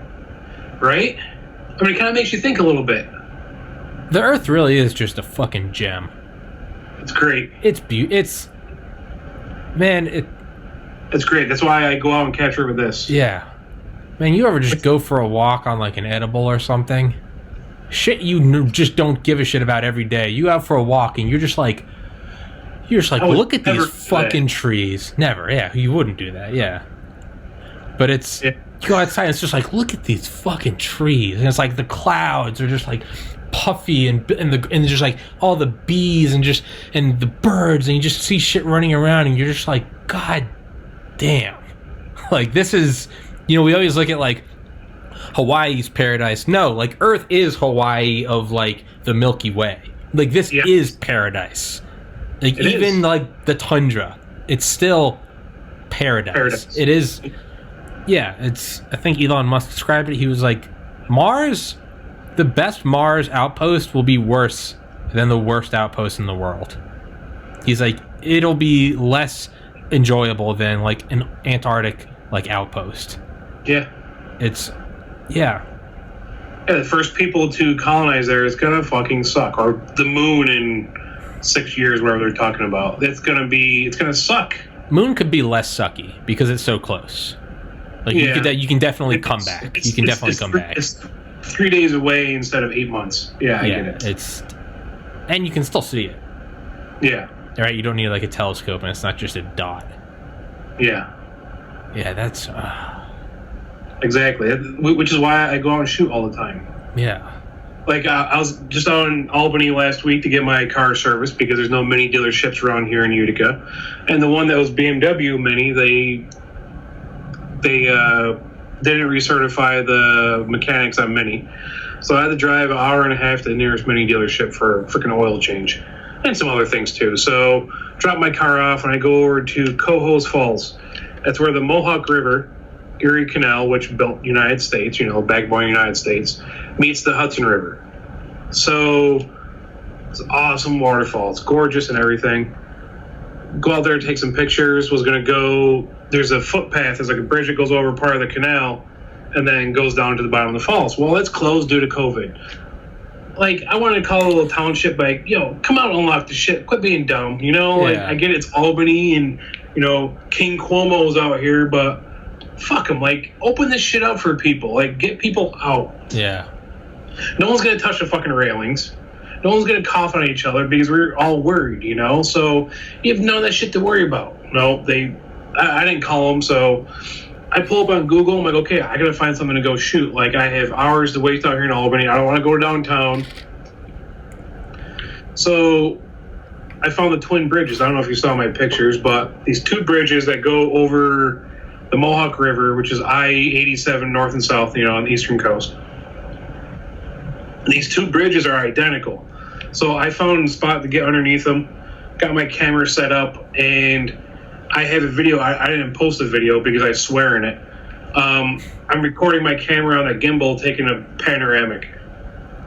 B: Right? I mean, it kind of makes you think a little bit.
A: The Earth really is just a fucking gem.
B: It's great.
A: It's
B: great. That's why I go out and capture it with this.
A: Yeah. Man, you ever just go for a walk on an edible or something? Shit you just don't give a shit about every day. You out for a walk and you're just like look at these fucking trees. Never, yeah. You wouldn't do that, yeah. But you go outside and it's just look at these fucking trees. And it's the clouds are just puffy and just all the bees and the birds and you just see shit running around and you're just God damn. This is, we always look at Hawaii's paradise. No, Earth is Hawaii of the Milky Way. This is paradise. Even the tundra, it's still paradise. It is. Yeah, I think Elon Musk described it. He was Mars, the best Mars outpost will be worse than the worst outpost in the world. He's it'll be less enjoyable than an Antarctic outpost.
B: Yeah.
A: Yeah,
B: the first people to colonize there is gonna fucking suck. Or the moon in 6 years, whatever they're talking about. It's gonna suck.
A: Moon could be less sucky because it's so close. You can definitely come back. You can definitely come back.
B: It's 3 days away instead of 8 months. Yeah, I get it.
A: And you can still see it.
B: Yeah.
A: All right, you don't need a telescope, and it's not just a dot.
B: Yeah.
A: Yeah, that's.
B: Exactly, which is why I go out and shoot all the time.
A: Yeah.
B: I was just out in Albany last week to get my car serviced because there's no Mini dealerships around here in Utica, and the one that was BMW Mini, they didn't recertify the mechanics on Mini, so I had to drive an hour and a half to the nearest Mini dealership for a freaking oil change and some other things too. So drop my car off and I go over to Cohoes Falls. That's where the Mohawk River, Erie Canal, which built United States, backbone United States, meets the Hudson River. So it's an awesome waterfall. It's gorgeous and everything. Go out there, take some pictures. There's a footpath. There's a bridge that goes over part of the canal and then goes down to the bottom of the falls. Well, it's closed due to COVID. like, I wanted to call a little township, like, yo, come out and unlock the shit. Quit being dumb, you know? Like, I get it's Albany and, you know, King Cuomo's out here, but fuck them. Like, open this shit up for people. Like, get people out.
A: Yeah.
B: No one's going to touch the fucking railings. No one's going to cough on each other because we're all worried, you know? So you have none of that shit to worry about. No, I didn't call them, so I pull up on Google. I'm like, okay, I got to find something to go shoot. Like, I have hours to waste out here in Albany. I don't want to go downtown. So I found the twin bridges. I don't know if you saw my pictures, but these two bridges that go over the Mohawk River, which is I-87 north and south, you know, on the eastern coast. These two bridges are identical. So I found a spot to get underneath them, got my camera set up, and I have a video. I didn't post a video because I swear in it. I'm recording my camera on a gimbal, taking a panoramic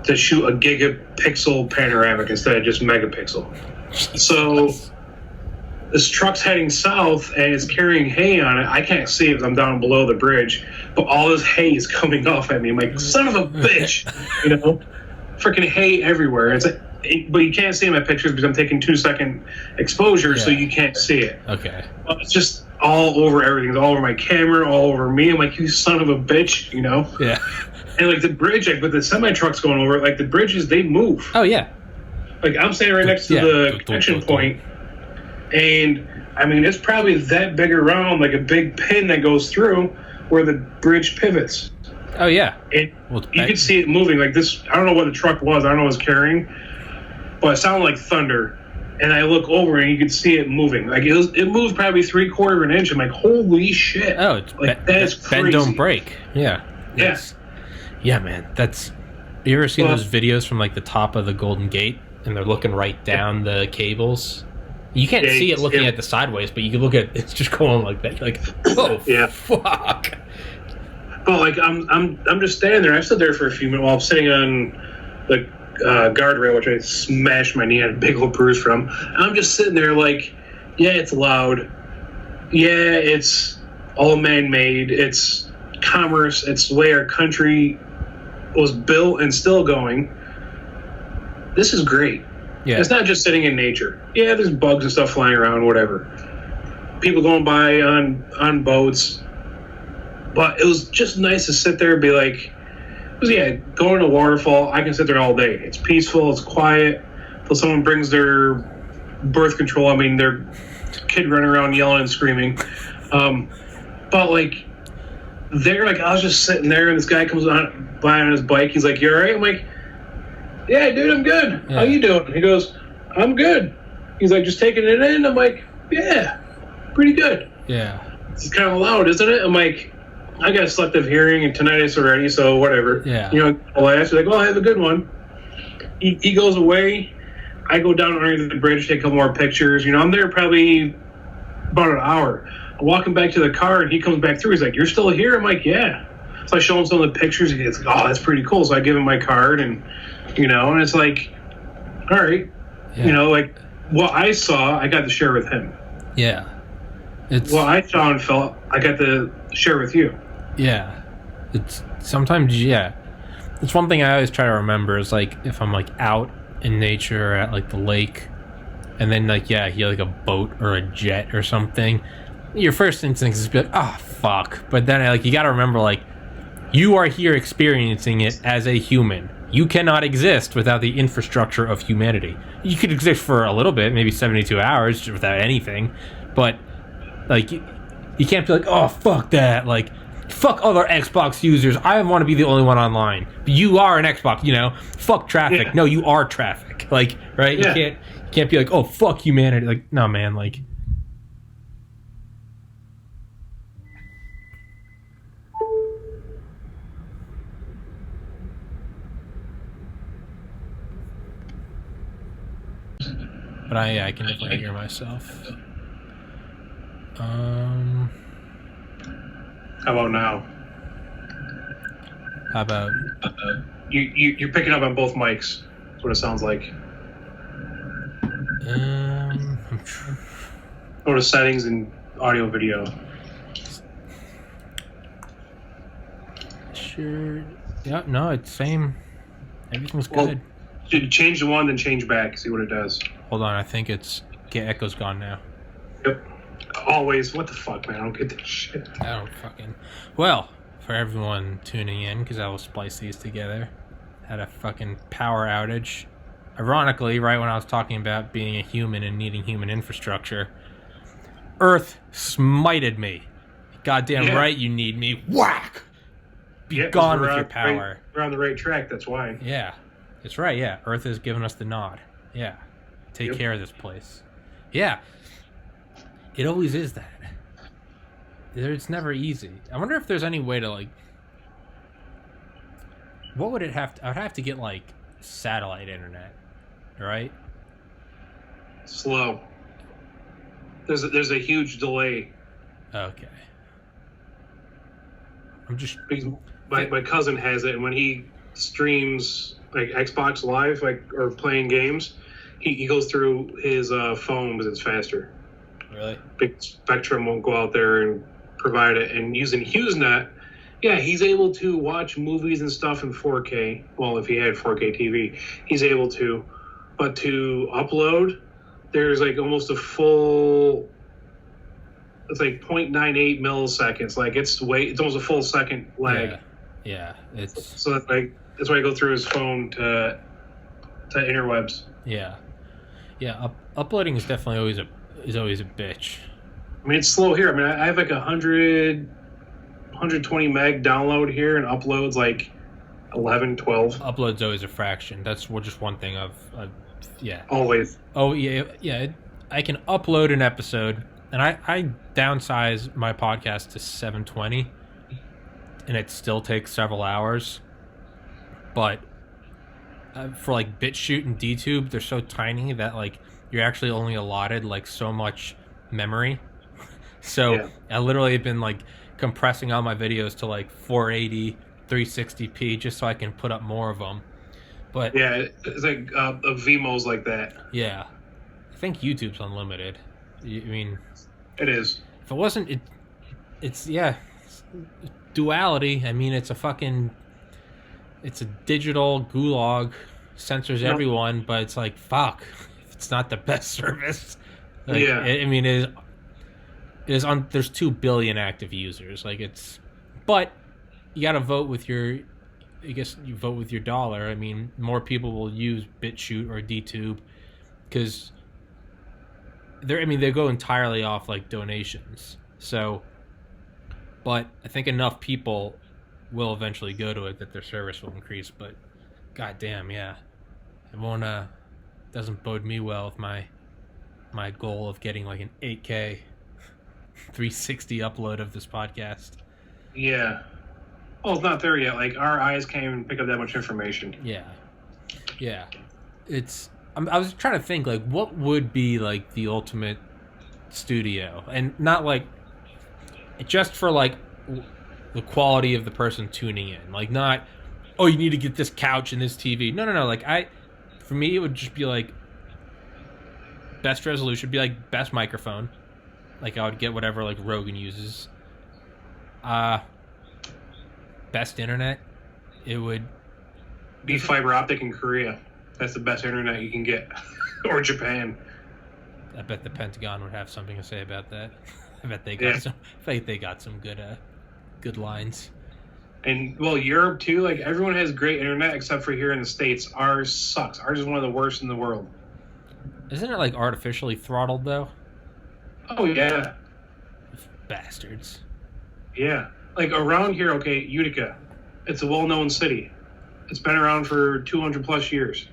B: to shoot a gigapixel panoramic instead of just megapixel. So this truck's heading south and it's carrying hay on it. I can't see it because I'm down below the bridge, but all this hay is coming off at me. I'm like, son of a bitch, you know, freaking hay everywhere. It's like, but you can't see in my pictures because I'm taking 2-second exposure, so you can't see it.
A: Okay.
B: But it's just all over everything. It's all over my camera, all over me. I'm like, you son of a bitch, you know?
A: Yeah.
B: And like the bridge, like with the semi trucks going over it, like the bridges, they move.
A: Oh yeah.
B: Like I'm standing right next to the connection point, and I mean it's probably that big around, like a big pin that goes through where the bridge pivots.
A: Oh yeah.
B: And you could see it moving like this. I don't know what the truck was. I don't know what it was carrying, but it sounded like thunder. And I look over and you could see it moving. Like it moved probably 3/4 of an inch. I'm like, holy shit!
A: Oh, it's
B: like that's crazy.
A: Bend don't break. Yeah.
B: Yes.
A: Yeah, man. That's. You ever seen those videos from like the top of the Golden Gate and they're looking right down the cables? You can't see it looking at the sideways, but you can look at it's just going like that. Like, oh fuck.
B: But like I'm just standing there. I stood there for a few minutes while I'm sitting on the guardrail, which I smashed my knee, I had a big old bruise from. And I'm just sitting there like, yeah, it's loud. Yeah, it's all man-made. It's commerce. It's the way our country was built and still going. This is great. Yeah. It's not just sitting in nature. Yeah, there's bugs and stuff flying around, whatever. People going by on boats. But it was just nice to sit there and be like, going to a waterfall, I can sit there all day. It's peaceful, it's quiet. Until someone brings their birth control, I mean, their kid running around yelling and screaming. But like, I was just sitting there and this guy comes by on his bike. He's like, you all right? I'm like, yeah, dude, I'm good. Yeah. How you doing? He goes, I'm good. He's like, just taking it in? I'm like, yeah, pretty good.
A: Yeah.
B: It's kind of loud, isn't it? I'm like, I got selective hearing and tinnitus already, so whatever.
A: Yeah.
B: You know, I'll ask. Like, have a good one. He goes away. I go down underneath the bridge, take a couple more pictures. You know, I'm there probably about an hour. I'm walking back to the car, and he comes back through. He's like, you're still here? I'm like, yeah. So I show him some of the pictures. He's like, oh, that's pretty cool. So I give him my card, and, you know, and it's like, all right. Yeah. You know, like, what I saw, I got to share with him.
A: Yeah.
B: What I saw and felt, I got to share with you.
A: Yeah. It's sometimes, it's one thing I always try to remember is like if I'm like out in nature or at like the lake and then like, you hear like a boat or a jet or something, your first instinct is to be like, oh fuck. But then like you gotta remember like you are here experiencing it as a human. You cannot exist without the infrastructure of humanity. You could exist for a little bit, maybe 72 hours without anything, but like you can't be like, oh fuck that, like fuck other Xbox users. I want to be the only one online. You are an Xbox, you know. Fuck traffic. Yeah. No, you are traffic. Like, right? Yeah. You can't be like, oh fuck humanity. Like, no man, like. But I can definitely hear myself.
B: How about now?
A: How about
B: you're picking up on both mics? That's what it sounds like. Go to settings and audio video.
A: Sure. Yeah. No, it's same. Everything's good.
B: Change the one, then change back. See what it does.
A: Hold on, I think it's echo's gone now.
B: Yep. Always. What the fuck, man? I don't get this shit.
A: I don't fucking. Well, for everyone tuning in, because I will splice these together, had a fucking power outage. Ironically, right when I was talking about being a human and needing human infrastructure, Earth smited me. Goddamn right you need me. Whack! Be gone with your power.
B: We're on the right track, that's why.
A: Yeah. That's right, yeah. Earth has given us the nod. Yeah. Take care of this place. Yeah. It always is that. It's never easy. I wonder if there's any way to, like... What would it have to... I would have to get, like, satellite internet. Right?
B: Slow. There's a huge delay.
A: Okay. I'm just...
B: My cousin has it, and when he streams, like, Xbox Live, like, or playing games, he goes through his phone because it's faster.
A: Really?
B: Big Spectrum won't go out there and provide it. And using HughesNet, yeah, he's able to watch movies and stuff in 4K. Well, if he had 4K TV, he's able to. But to upload, there's like almost a full... It's like 0.98 milliseconds. Like it's almost a full second lag.
A: Yeah. It's
B: so that's why I go through his phone to interwebs.
A: Yeah. Uploading is definitely always a bitch.
B: I mean, it's slow here. I mean, I have like 120 meg download here, and uploads like 11, 12.
A: Upload's always a fraction. That's just one thing I've yeah.
B: Always.
A: Oh yeah. I can upload an episode. And I downsize my podcast to 720, and it still takes several hours. But for like BitChute and DTube, they're so tiny that like you're actually only allotted like so much memory. So I literally have been like compressing all my videos to like 480, 360p just so I can put up more of them. But
B: yeah, it's like Vimos like that.
A: Yeah, I think YouTube's unlimited. I mean,
B: it is.
A: If it wasn't, it's duality. I mean, it's a digital gulag, censors everyone, but it's like fuck. It's not the best service. Like, I mean, it is on. There's 2 billion active users. Like but you got to vote with your. I guess you vote with your dollar. I mean, more people will use BitChute or DTube because. They go entirely off like donations. So, but I think enough people will eventually go to it that their service will increase. But, goddamn, yeah, it won't. Doesn't bode me well with my goal of getting like an 8K 360 upload of this podcast.
B: Yeah. Well, it's not there yet. Like our eyes can't even pick up that much information.
A: Yeah. I was trying to think, like, what would be, like, the ultimate studio? And not, like, just for, like, the quality of the person tuning in. Like, not, oh, you need to get this couch and this TV. No. Like, for me, it would just be, like, best resolution would be, like, best microphone. Like, I would get whatever, like, Rogan uses. Best internet. It would...
B: be fiber optic in Korea. That's the best internet you can get. Or Japan.
A: I bet the Pentagon would have something to say about that. I bet they got some. I think they got some good lines.
B: And well, Europe too. Like everyone has great internet except for here in the States. Ours sucks. Ours is one of the worst in the world.
A: Isn't it like artificially throttled though?
B: Oh yeah.
A: Bastards.
B: Yeah, like around here. Okay, Utica. It's a well-known city. It's been around for 200 plus years.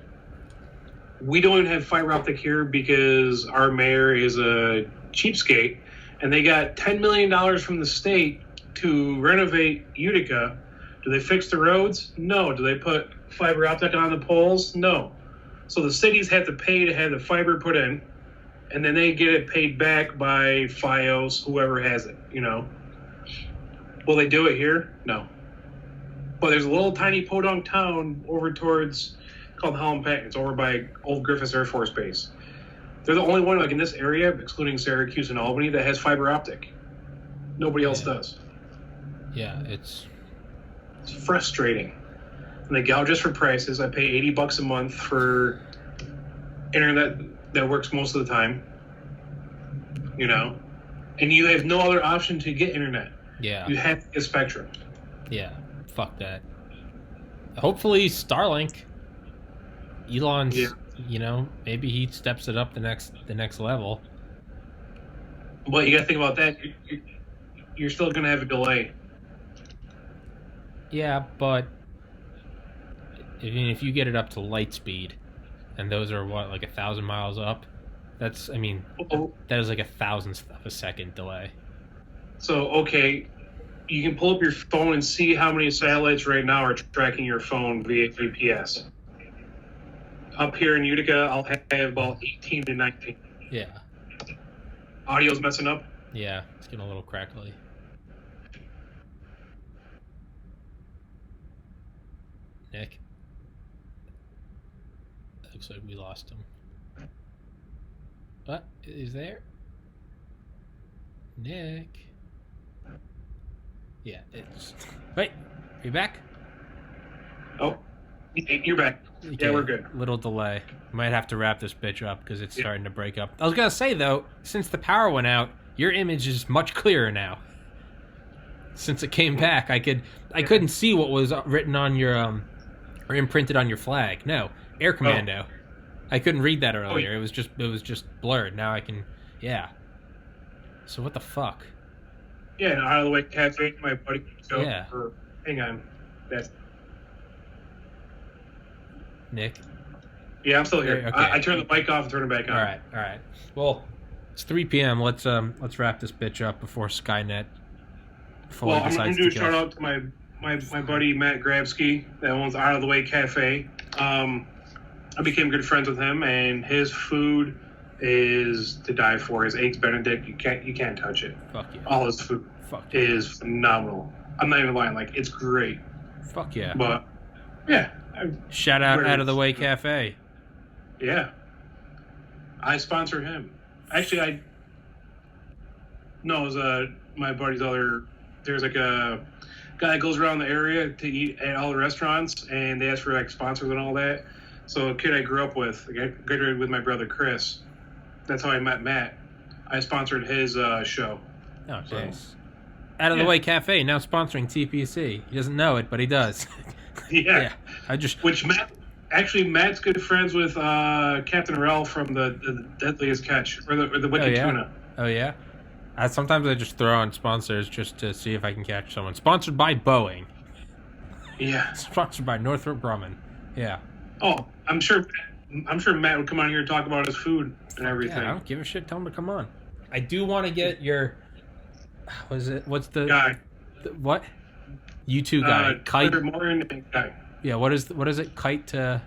B: We don't even have fiber optic here because our mayor is a cheapskate, and they got $10 million from the state to renovate Utica. Do they fix the roads? No. Do they put fiber optic on the poles? No. So the cities have to pay to have the fiber put in, and then they get it paid back by FiOS, whoever has it, you know. Will they do it here? No. But there's a little tiny podunk town over towards called Holland Pack. It's over by Old Griffiths Air Force Base. They're the only one like in this area, excluding Syracuse and Albany, that has fiber optic. Nobody else does.
A: Yeah, it's
B: frustrating. and they gouge us for prices. I pay $80 a month for internet that works most of the time. And you have no other option to get internet.
A: Yeah.
B: You have to get Spectrum.
A: Yeah. Fuck that. Hopefully Starlink. Elon's, maybe he steps it up the next level.
B: But you got to think about that. You're still going to have a delay.
A: Yeah, but if you get it up to light speed, and those are like 1,000 miles up, that is like 1,000th of a second delay. So, okay,
B: you can pull up your phone and see how many satellites right now are tracking your phone via GPS. Up here in Utica, I'll have about 18 to 19.
A: Yeah.
B: Audio's messing up?
A: Yeah, it's getting a little crackly. Nick? Looks like we lost him. What? Is there? Nick? Yeah, it's... Wait, are you back?
B: Oh, you're back. Okay. Yeah, we're good.
A: Little delay. Might have to wrap this bitch up because it's starting to break up. I was going to say, though, since the power went out, your image is much clearer now. Since it came back, I couldn't see what was written on your, or imprinted on your flag. No, Air Commando. Oh. I couldn't read that earlier. It was just blurred. Now I can, yeah. So what the fuck?
B: Yeah, out of the way, cafe, my buddy. So,
A: yeah.
B: Hang on. That's
A: Nick.
B: Yeah, I'm still here.
A: Okay.
B: I turned the mic off and turned it back on.
A: All right. Well, it's 3 p.m. Let's wrap this bitch up before Skynet fully decides to go.
B: I'm going to do a shout out to my buddy Matt Grabsky that owns Out of the Way Cafe. I became good friends with him, and his food is to die for. His eggs Benedict, you can't touch it.
A: Fuck yeah.
B: All his food is phenomenal. I'm not even lying. Like, it's great.
A: Fuck yeah.
B: But yeah.
A: Shout out of the Way Cafe.
B: Yeah. I sponsor him. Actually, it was my buddy's there's like a guy that goes around the area to eat at all the restaurants, and they ask for like sponsors and all that. So a kid I grew up with, I graduated with my brother Chris. That's how I met Matt. I sponsored his show.
A: Oh, nice. Out of the Way Cafe now sponsoring TPC. He doesn't know it, but he does.
B: Yeah.
A: Which
B: Matt's good friends with Captain Ralph from the Deadliest Catch or the Wicked Tuna.
A: Oh yeah. Sometimes I just throw on sponsors just to see if I can catch someone. Sponsored by Boeing.
B: Yeah.
A: Sponsored by Northrop Grumman. Yeah.
B: Oh, I'm sure Matt would come on here and talk about his food and everything.
A: Yeah, I don't give a shit. Tell him to come on. I do want to get your. What's the
B: guy?
A: What? You two guy. Kite.
B: Morgan guy.
A: Yeah. What is it? Kites to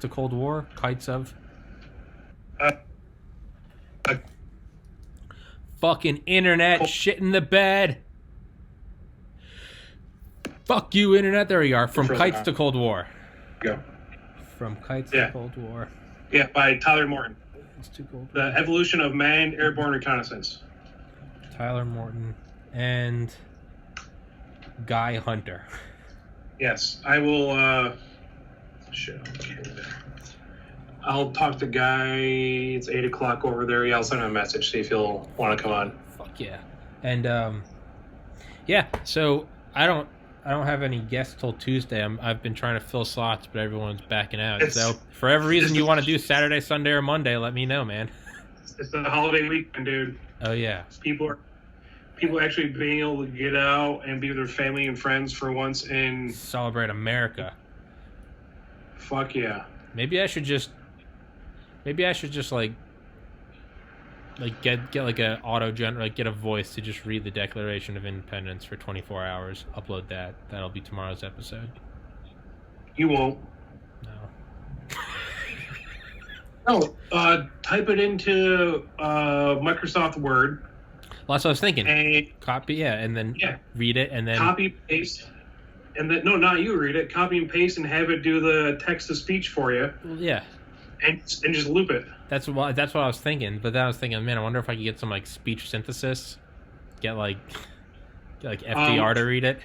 A: Cold War. Kites of. Fucking internet shit in the bed. Fuck you, internet. There we are. From Kites to Cold War.
B: Go.
A: From Kites to Cold War.
B: Yeah, by Tyler Morton.
A: It's too cold.
B: The Evolution of Manned Airborne Reconnaissance.
A: Tyler Morton and Guy Hunter.
B: Yes, I will. I'll talk to Guy. It's 8:00 over there. Yeah, I'll send him a message, see if he'll want to come on.
A: Fuck yeah. And yeah. So I don't have any guests till Tuesday. I've been trying to fill slots, but everyone's backing out. So for every reason you want to do Saturday, Sunday, or Monday, let me know, man.
B: It's the holiday weekend, dude.
A: Oh yeah.
B: People actually being able to get out and be with their family and friends for once and
A: celebrate America.
B: Fuck yeah.
A: Maybe I should just like get like a get a voice to just read the Declaration of Independence for 24 hours. Upload that. That'll be tomorrow's episode.
B: You won't.
A: No.
B: No. Type it into Microsoft Word.
A: Well, that's what I was thinking. Copy, and then read it, and then
B: copy paste, and then not you read it. Copy and paste, and have it do the text to speech for you.
A: Well, yeah.
B: And just loop it.
A: That's what I was thinking. But then I was thinking, man, I wonder if I could get some like speech synthesis. Get like FDR to read it.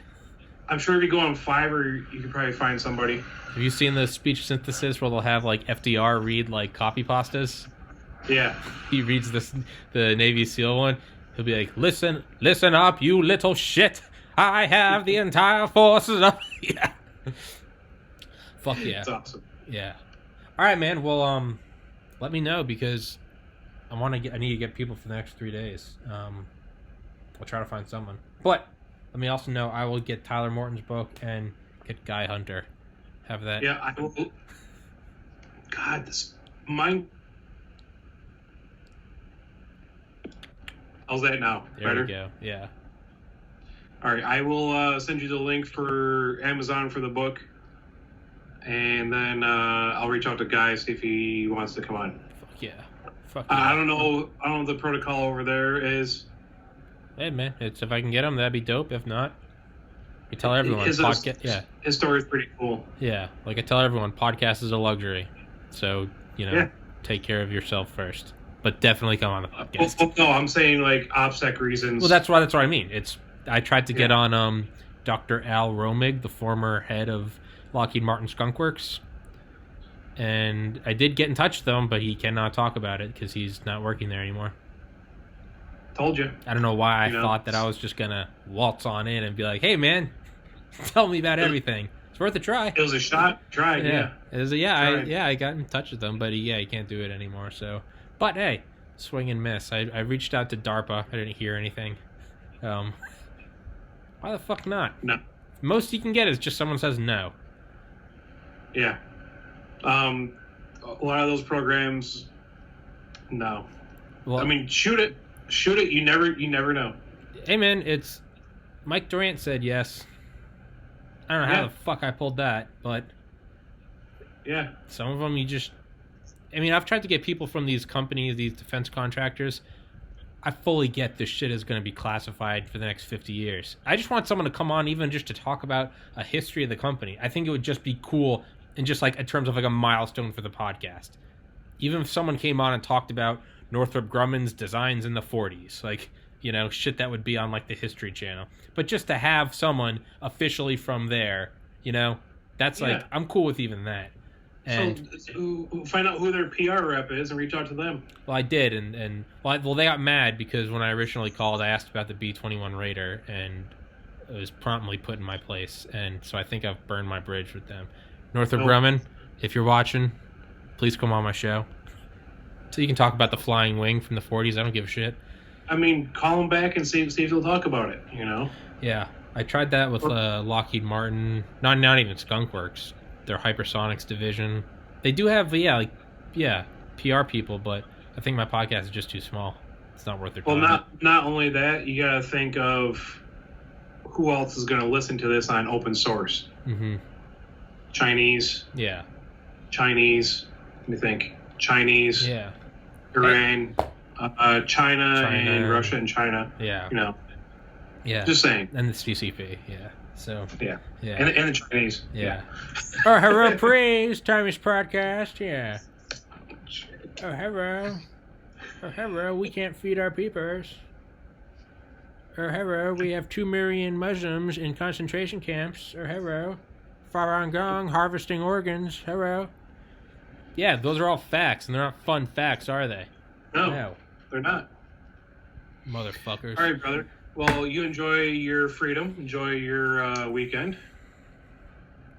B: I'm sure if you go on Fiverr, you could probably find somebody.
A: Have you seen the speech synthesis where they'll have like FDR read like copy pastas?
B: Yeah.
A: He reads the Navy SEAL one. He'll be like, listen up, you little shit. I have the entire forces of... Yeah. Fuck yeah.
B: That's awesome.
A: Yeah. All right, man. Well, let me know because I need to get people for the next 3 days. I'll try to find someone. But let me also know I will get Tyler Morton's book and get Guy Hunter. Have that.
B: Yeah, I will. God, mine. How's that now?
A: There
B: Better?
A: we go. Yeah.
B: All right, I will send you the link for Amazon for the book, and then I'll reach out to Guy, see if he wants to come on.
A: Fuck yeah. Fuck yeah.
B: I don't know what the protocol over there is.
A: Hey man, if I can get him, that'd be dope. If not, I tell everyone
B: His story is pretty cool.
A: Yeah, like I tell everyone, podcast is a luxury, so take care of yourself first. But definitely come on the podcast.
B: No, I'm saying like OPSEC reasons.
A: Well, that's what I mean. I tried to get on Dr. Al Romig, the former head of Lockheed Martin Skunk Works, and I did get in touch with him, but he cannot talk about it because he's not working there anymore.
B: Told you.
A: I don't know why I thought that I was just gonna waltz on in and be like, "Hey, man, tell me about everything." It's worth a try.
B: It was a shot. Tried. Yeah.
A: It was I got in touch with him, but he can't do it anymore. So, but hey, swing and miss. I reached out to DARPA. I didn't hear anything. Why the fuck not?
B: No.
A: Most you can get is just someone says no.
B: Yeah. A lot of those programs, no.
A: Well,
B: I mean, shoot it. You never know.
A: Hey man, it's Mike Durant said yes. I don't know how the fuck I pulled that, but
B: yeah,
A: some of them I've tried to get people from these companies, these defense contractors. I fully get this shit is going to be classified for the next 50 years. I just want someone to come on even just to talk about a history of the company. I think it would just be cool and just like in terms of like a milestone for the podcast. Even if someone came on and talked about Northrop Grumman's designs in the 40s, like, shit that would be on like the History Channel. But just to have someone officially from there, that's like, I'm cool with even that. And
B: so find out who their PR rep is and reach out to them.
A: Well, I did, and they got mad because when I originally called, I asked about the B-21 Raider, and it was promptly put in my place, and so I think I've burned my bridge with them. Northrop Grumman, if you're watching, please come on my show. So you can talk about the flying wing from the 40s. I don't give a shit.
B: I mean, call them back and see if they'll talk about it,
A: Yeah, I tried that with Lockheed Martin, not even Skunk Works. Their hypersonics division. They do have, PR people, but I think my podcast is just too small. It's not worth their time.
B: Well, not only that, you got to think of who else is going to listen to this on open source.
A: Mm-hmm.
B: Chinese.
A: Yeah.
B: Chinese. Let me think. Chinese.
A: Yeah.
B: Iran. China and Russia and China.
A: Yeah. Yeah.
B: Just saying.
A: And the CCP. Yeah. So
B: yeah. And the Chinese.
A: Yeah. Oh, hello, praise Tiny's podcast. Yeah. Oh, hello. Oh, hello. We can't feed our peepers. Oh, hello. We have 2 million Muslims in concentration camps. Oh, hello. Falun Gong harvesting organs. Hello. Yeah, those are all facts, and they're not fun facts, are they?
B: No. They're not.
A: Motherfuckers.
B: All right, brother. Well, you enjoy your freedom. Enjoy your weekend.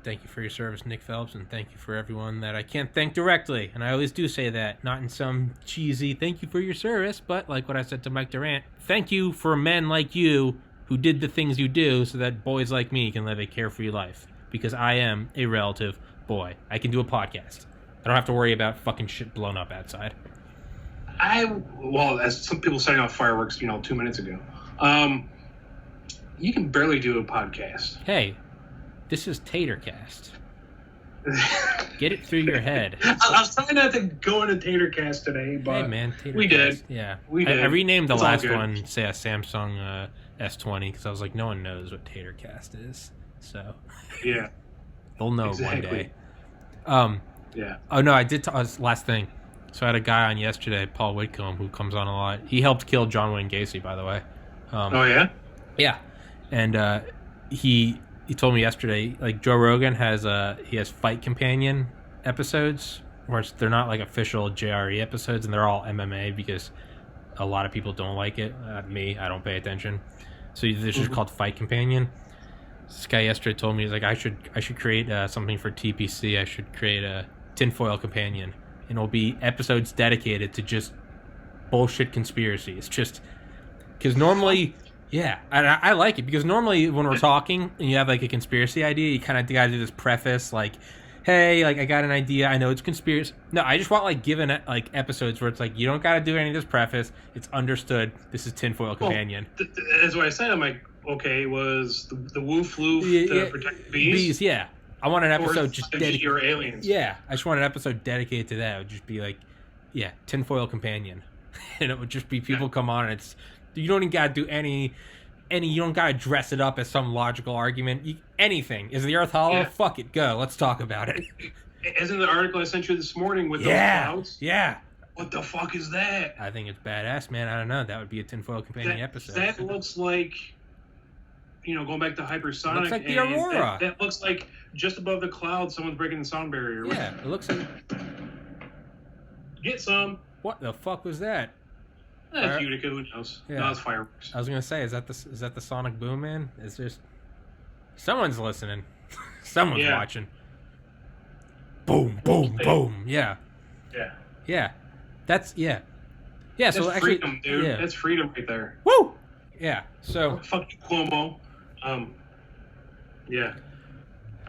A: Thank you for your service, Nick Phelps, and thank you for everyone that I can't thank directly. And I always do say that, not in some cheesy thank you for your service, but like what I said to Mike Durant, thank you for men like you who did the things you do so that boys like me can live a carefree life. Because I am a relative boy. I can do a podcast. I don't have to worry about fucking shit blown up outside.
B: As some people setting off fireworks, 2 minutes ago. You can barely do a podcast.
A: Hey, this is Tatercast. Get it through your head.
B: I was trying not to go into Tatercast today, but
A: hey, man, Tatercast.
B: We did.
A: Yeah,
B: we did.
A: I renamed the last one, say a Samsung S20, because I was like, no one knows what Tatercast is. So
B: yeah,
A: they'll know one day.
B: Yeah.
A: Oh no, I did. Last thing. So I had a guy on yesterday, Paul Whitcomb, who comes on a lot. He helped kill John Wayne Gacy, by the way.
B: Oh yeah.
A: Yeah, and he he told me yesterday, like Joe Rogan he has Fight Companion episodes where they're not like official JRE episodes, and they're all MMA because a lot of people don't like it. Me, I don't pay attention. So this is called Fight Companion. This guy yesterday told me, he's like, I should create something for TPC. I should create a tinfoil companion, and it'll be episodes dedicated to just bullshit conspiracies. Just because normally, yeah, I like it because normally when we're talking and you have like a conspiracy idea, you kind of gotta do this preface like, hey, like I got an idea, I know it's conspiracy. No, I just want like given like episodes where it's like you don't gotta do any of this preface. It's understood. This is tinfoil companion.
B: That's what I said. I'm like, okay, was the woof loof to protect the bees?
A: Yeah. I want an episode just
B: dedicated or aliens.
A: Yeah, I just want an episode dedicated to that. It would just be like, yeah, tinfoil companion, and it would just be people come on and it's you don't even gotta do any you don't gotta dress it up as some logical argument. Anything is the Earth hollow? Yeah. Fuck it, go. Let's talk about it.
B: As in the article I sent you this morning with those clouds.
A: Yeah.
B: What the fuck is that?
A: I think it's badass, man. I don't know. That would be a tinfoil companion episode.
B: That looks like, going back to hypersonic.
A: Looks like the Aurora.
B: That looks like just above the clouds, someone's breaking the sound barrier.
A: Yeah, it looks like.
B: Get some.
A: What the fuck was that?
B: That's Utica. Who knows?
A: Yeah.
B: No, it's fireworks.
A: I was gonna say, is that the sonic boom, man? It's just someone's listening. Someone's watching. Boom, boom, boom. Yeah.
B: Yeah.
A: Yeah. That's Yeah. So
B: that's
A: actually,
B: freedom, dude. That's freedom right there.
A: Woo. Yeah. So.
B: Fuck you, Cuomo. Yeah.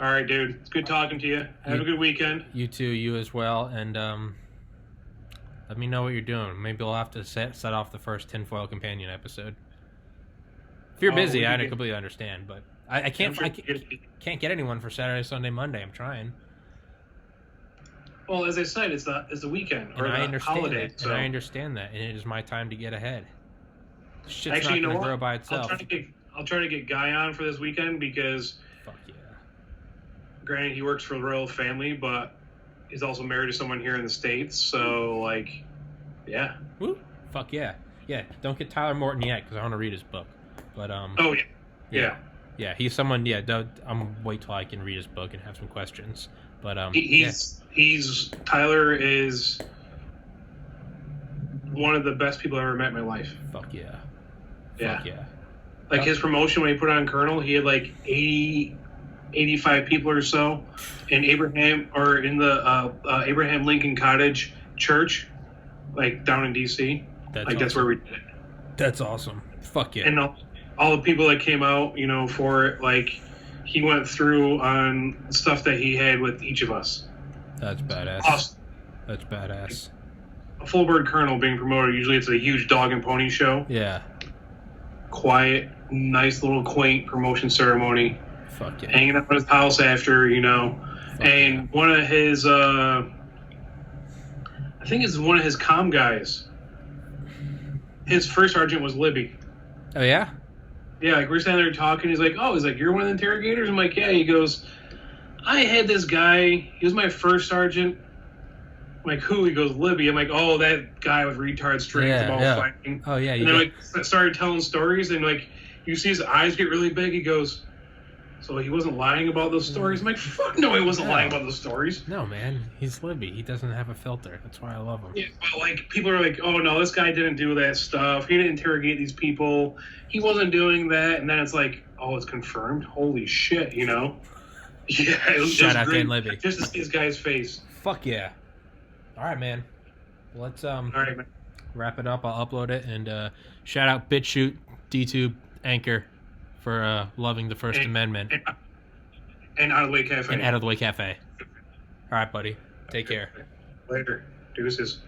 B: All right, dude. It's good talking to you. Have a good weekend.
A: You too. You as well. And let me know what you're doing. Maybe we'll have to set off the first tinfoil companion episode. If you're busy, I completely understand, but I can't get anyone for Saturday, Sunday, Monday. I'm trying.
B: Well, as I said, it's the weekend or the holiday.
A: So. And I understand that, and it is my time to get ahead. Shit's not going to grow by itself.
B: I'll try to get Guy on for this weekend because,
A: fuck yeah.
B: Granted, he works for the royal family, but he's also married to someone here in the States. So, like, yeah.
A: Woo. Fuck yeah. Yeah, don't get Tyler Morton yet because I want to read his book. But
B: Oh yeah.
A: Yeah, he's someone. Yeah, I'm wait till I can read his book and have some questions. But
B: Tyler is one of the best people I've ever met in my life.
A: Fuck yeah.
B: Yeah.
A: Fuck yeah.
B: Like his promotion when he put on Colonel, he had like 85 people or so in Abraham Lincoln Cottage Church, like down in DC. That's where we did it.
A: That's awesome. Fuck yeah.
B: And all the people that came out, for it, like he went through on stuff that he had with each of us.
A: That's badass.
B: Awesome.
A: That's badass.
B: A full bird colonel being promoted, usually it's a huge dog and pony show.
A: Yeah.
B: Quiet, nice little quaint promotion ceremony.
A: Fuck yeah.
B: Hanging out at his house after, and one of his, I think it's one of his comm guys. His first sergeant was Libby.
A: Oh, yeah?
B: Yeah, like we're standing there talking. He's like, you're one of the interrogators? I'm like, yeah. He goes, I had this guy. He was my first sergeant. I'm like, who? He goes, Libby. I'm like, oh, that guy with retard strength about fighting.
A: Oh, yeah.
B: And then started telling stories, and you see his eyes get really big. He goes, so he wasn't lying about those stories? I'm like, fuck no, he wasn't lying about those stories.
A: No, man. He's Libby. He doesn't have a filter. That's why I love him.
B: Yeah, but people are like, oh no, this guy didn't do that stuff. He didn't interrogate these people. He wasn't doing that. And then it's like, oh, it's confirmed? Holy shit, Yeah.
A: Shout out to Libby.
B: Just to see this guy's face.
A: Fuck yeah. All right, man. Let's
B: all right, man.
A: Wrap it up. I'll upload it. And shout out BitChute, DTube, Anchor for loving the First Amendment.
B: And Out of the Way Cafe.
A: And Out of the Way Cafe. All right, buddy. Take care.
B: Later. Deuces.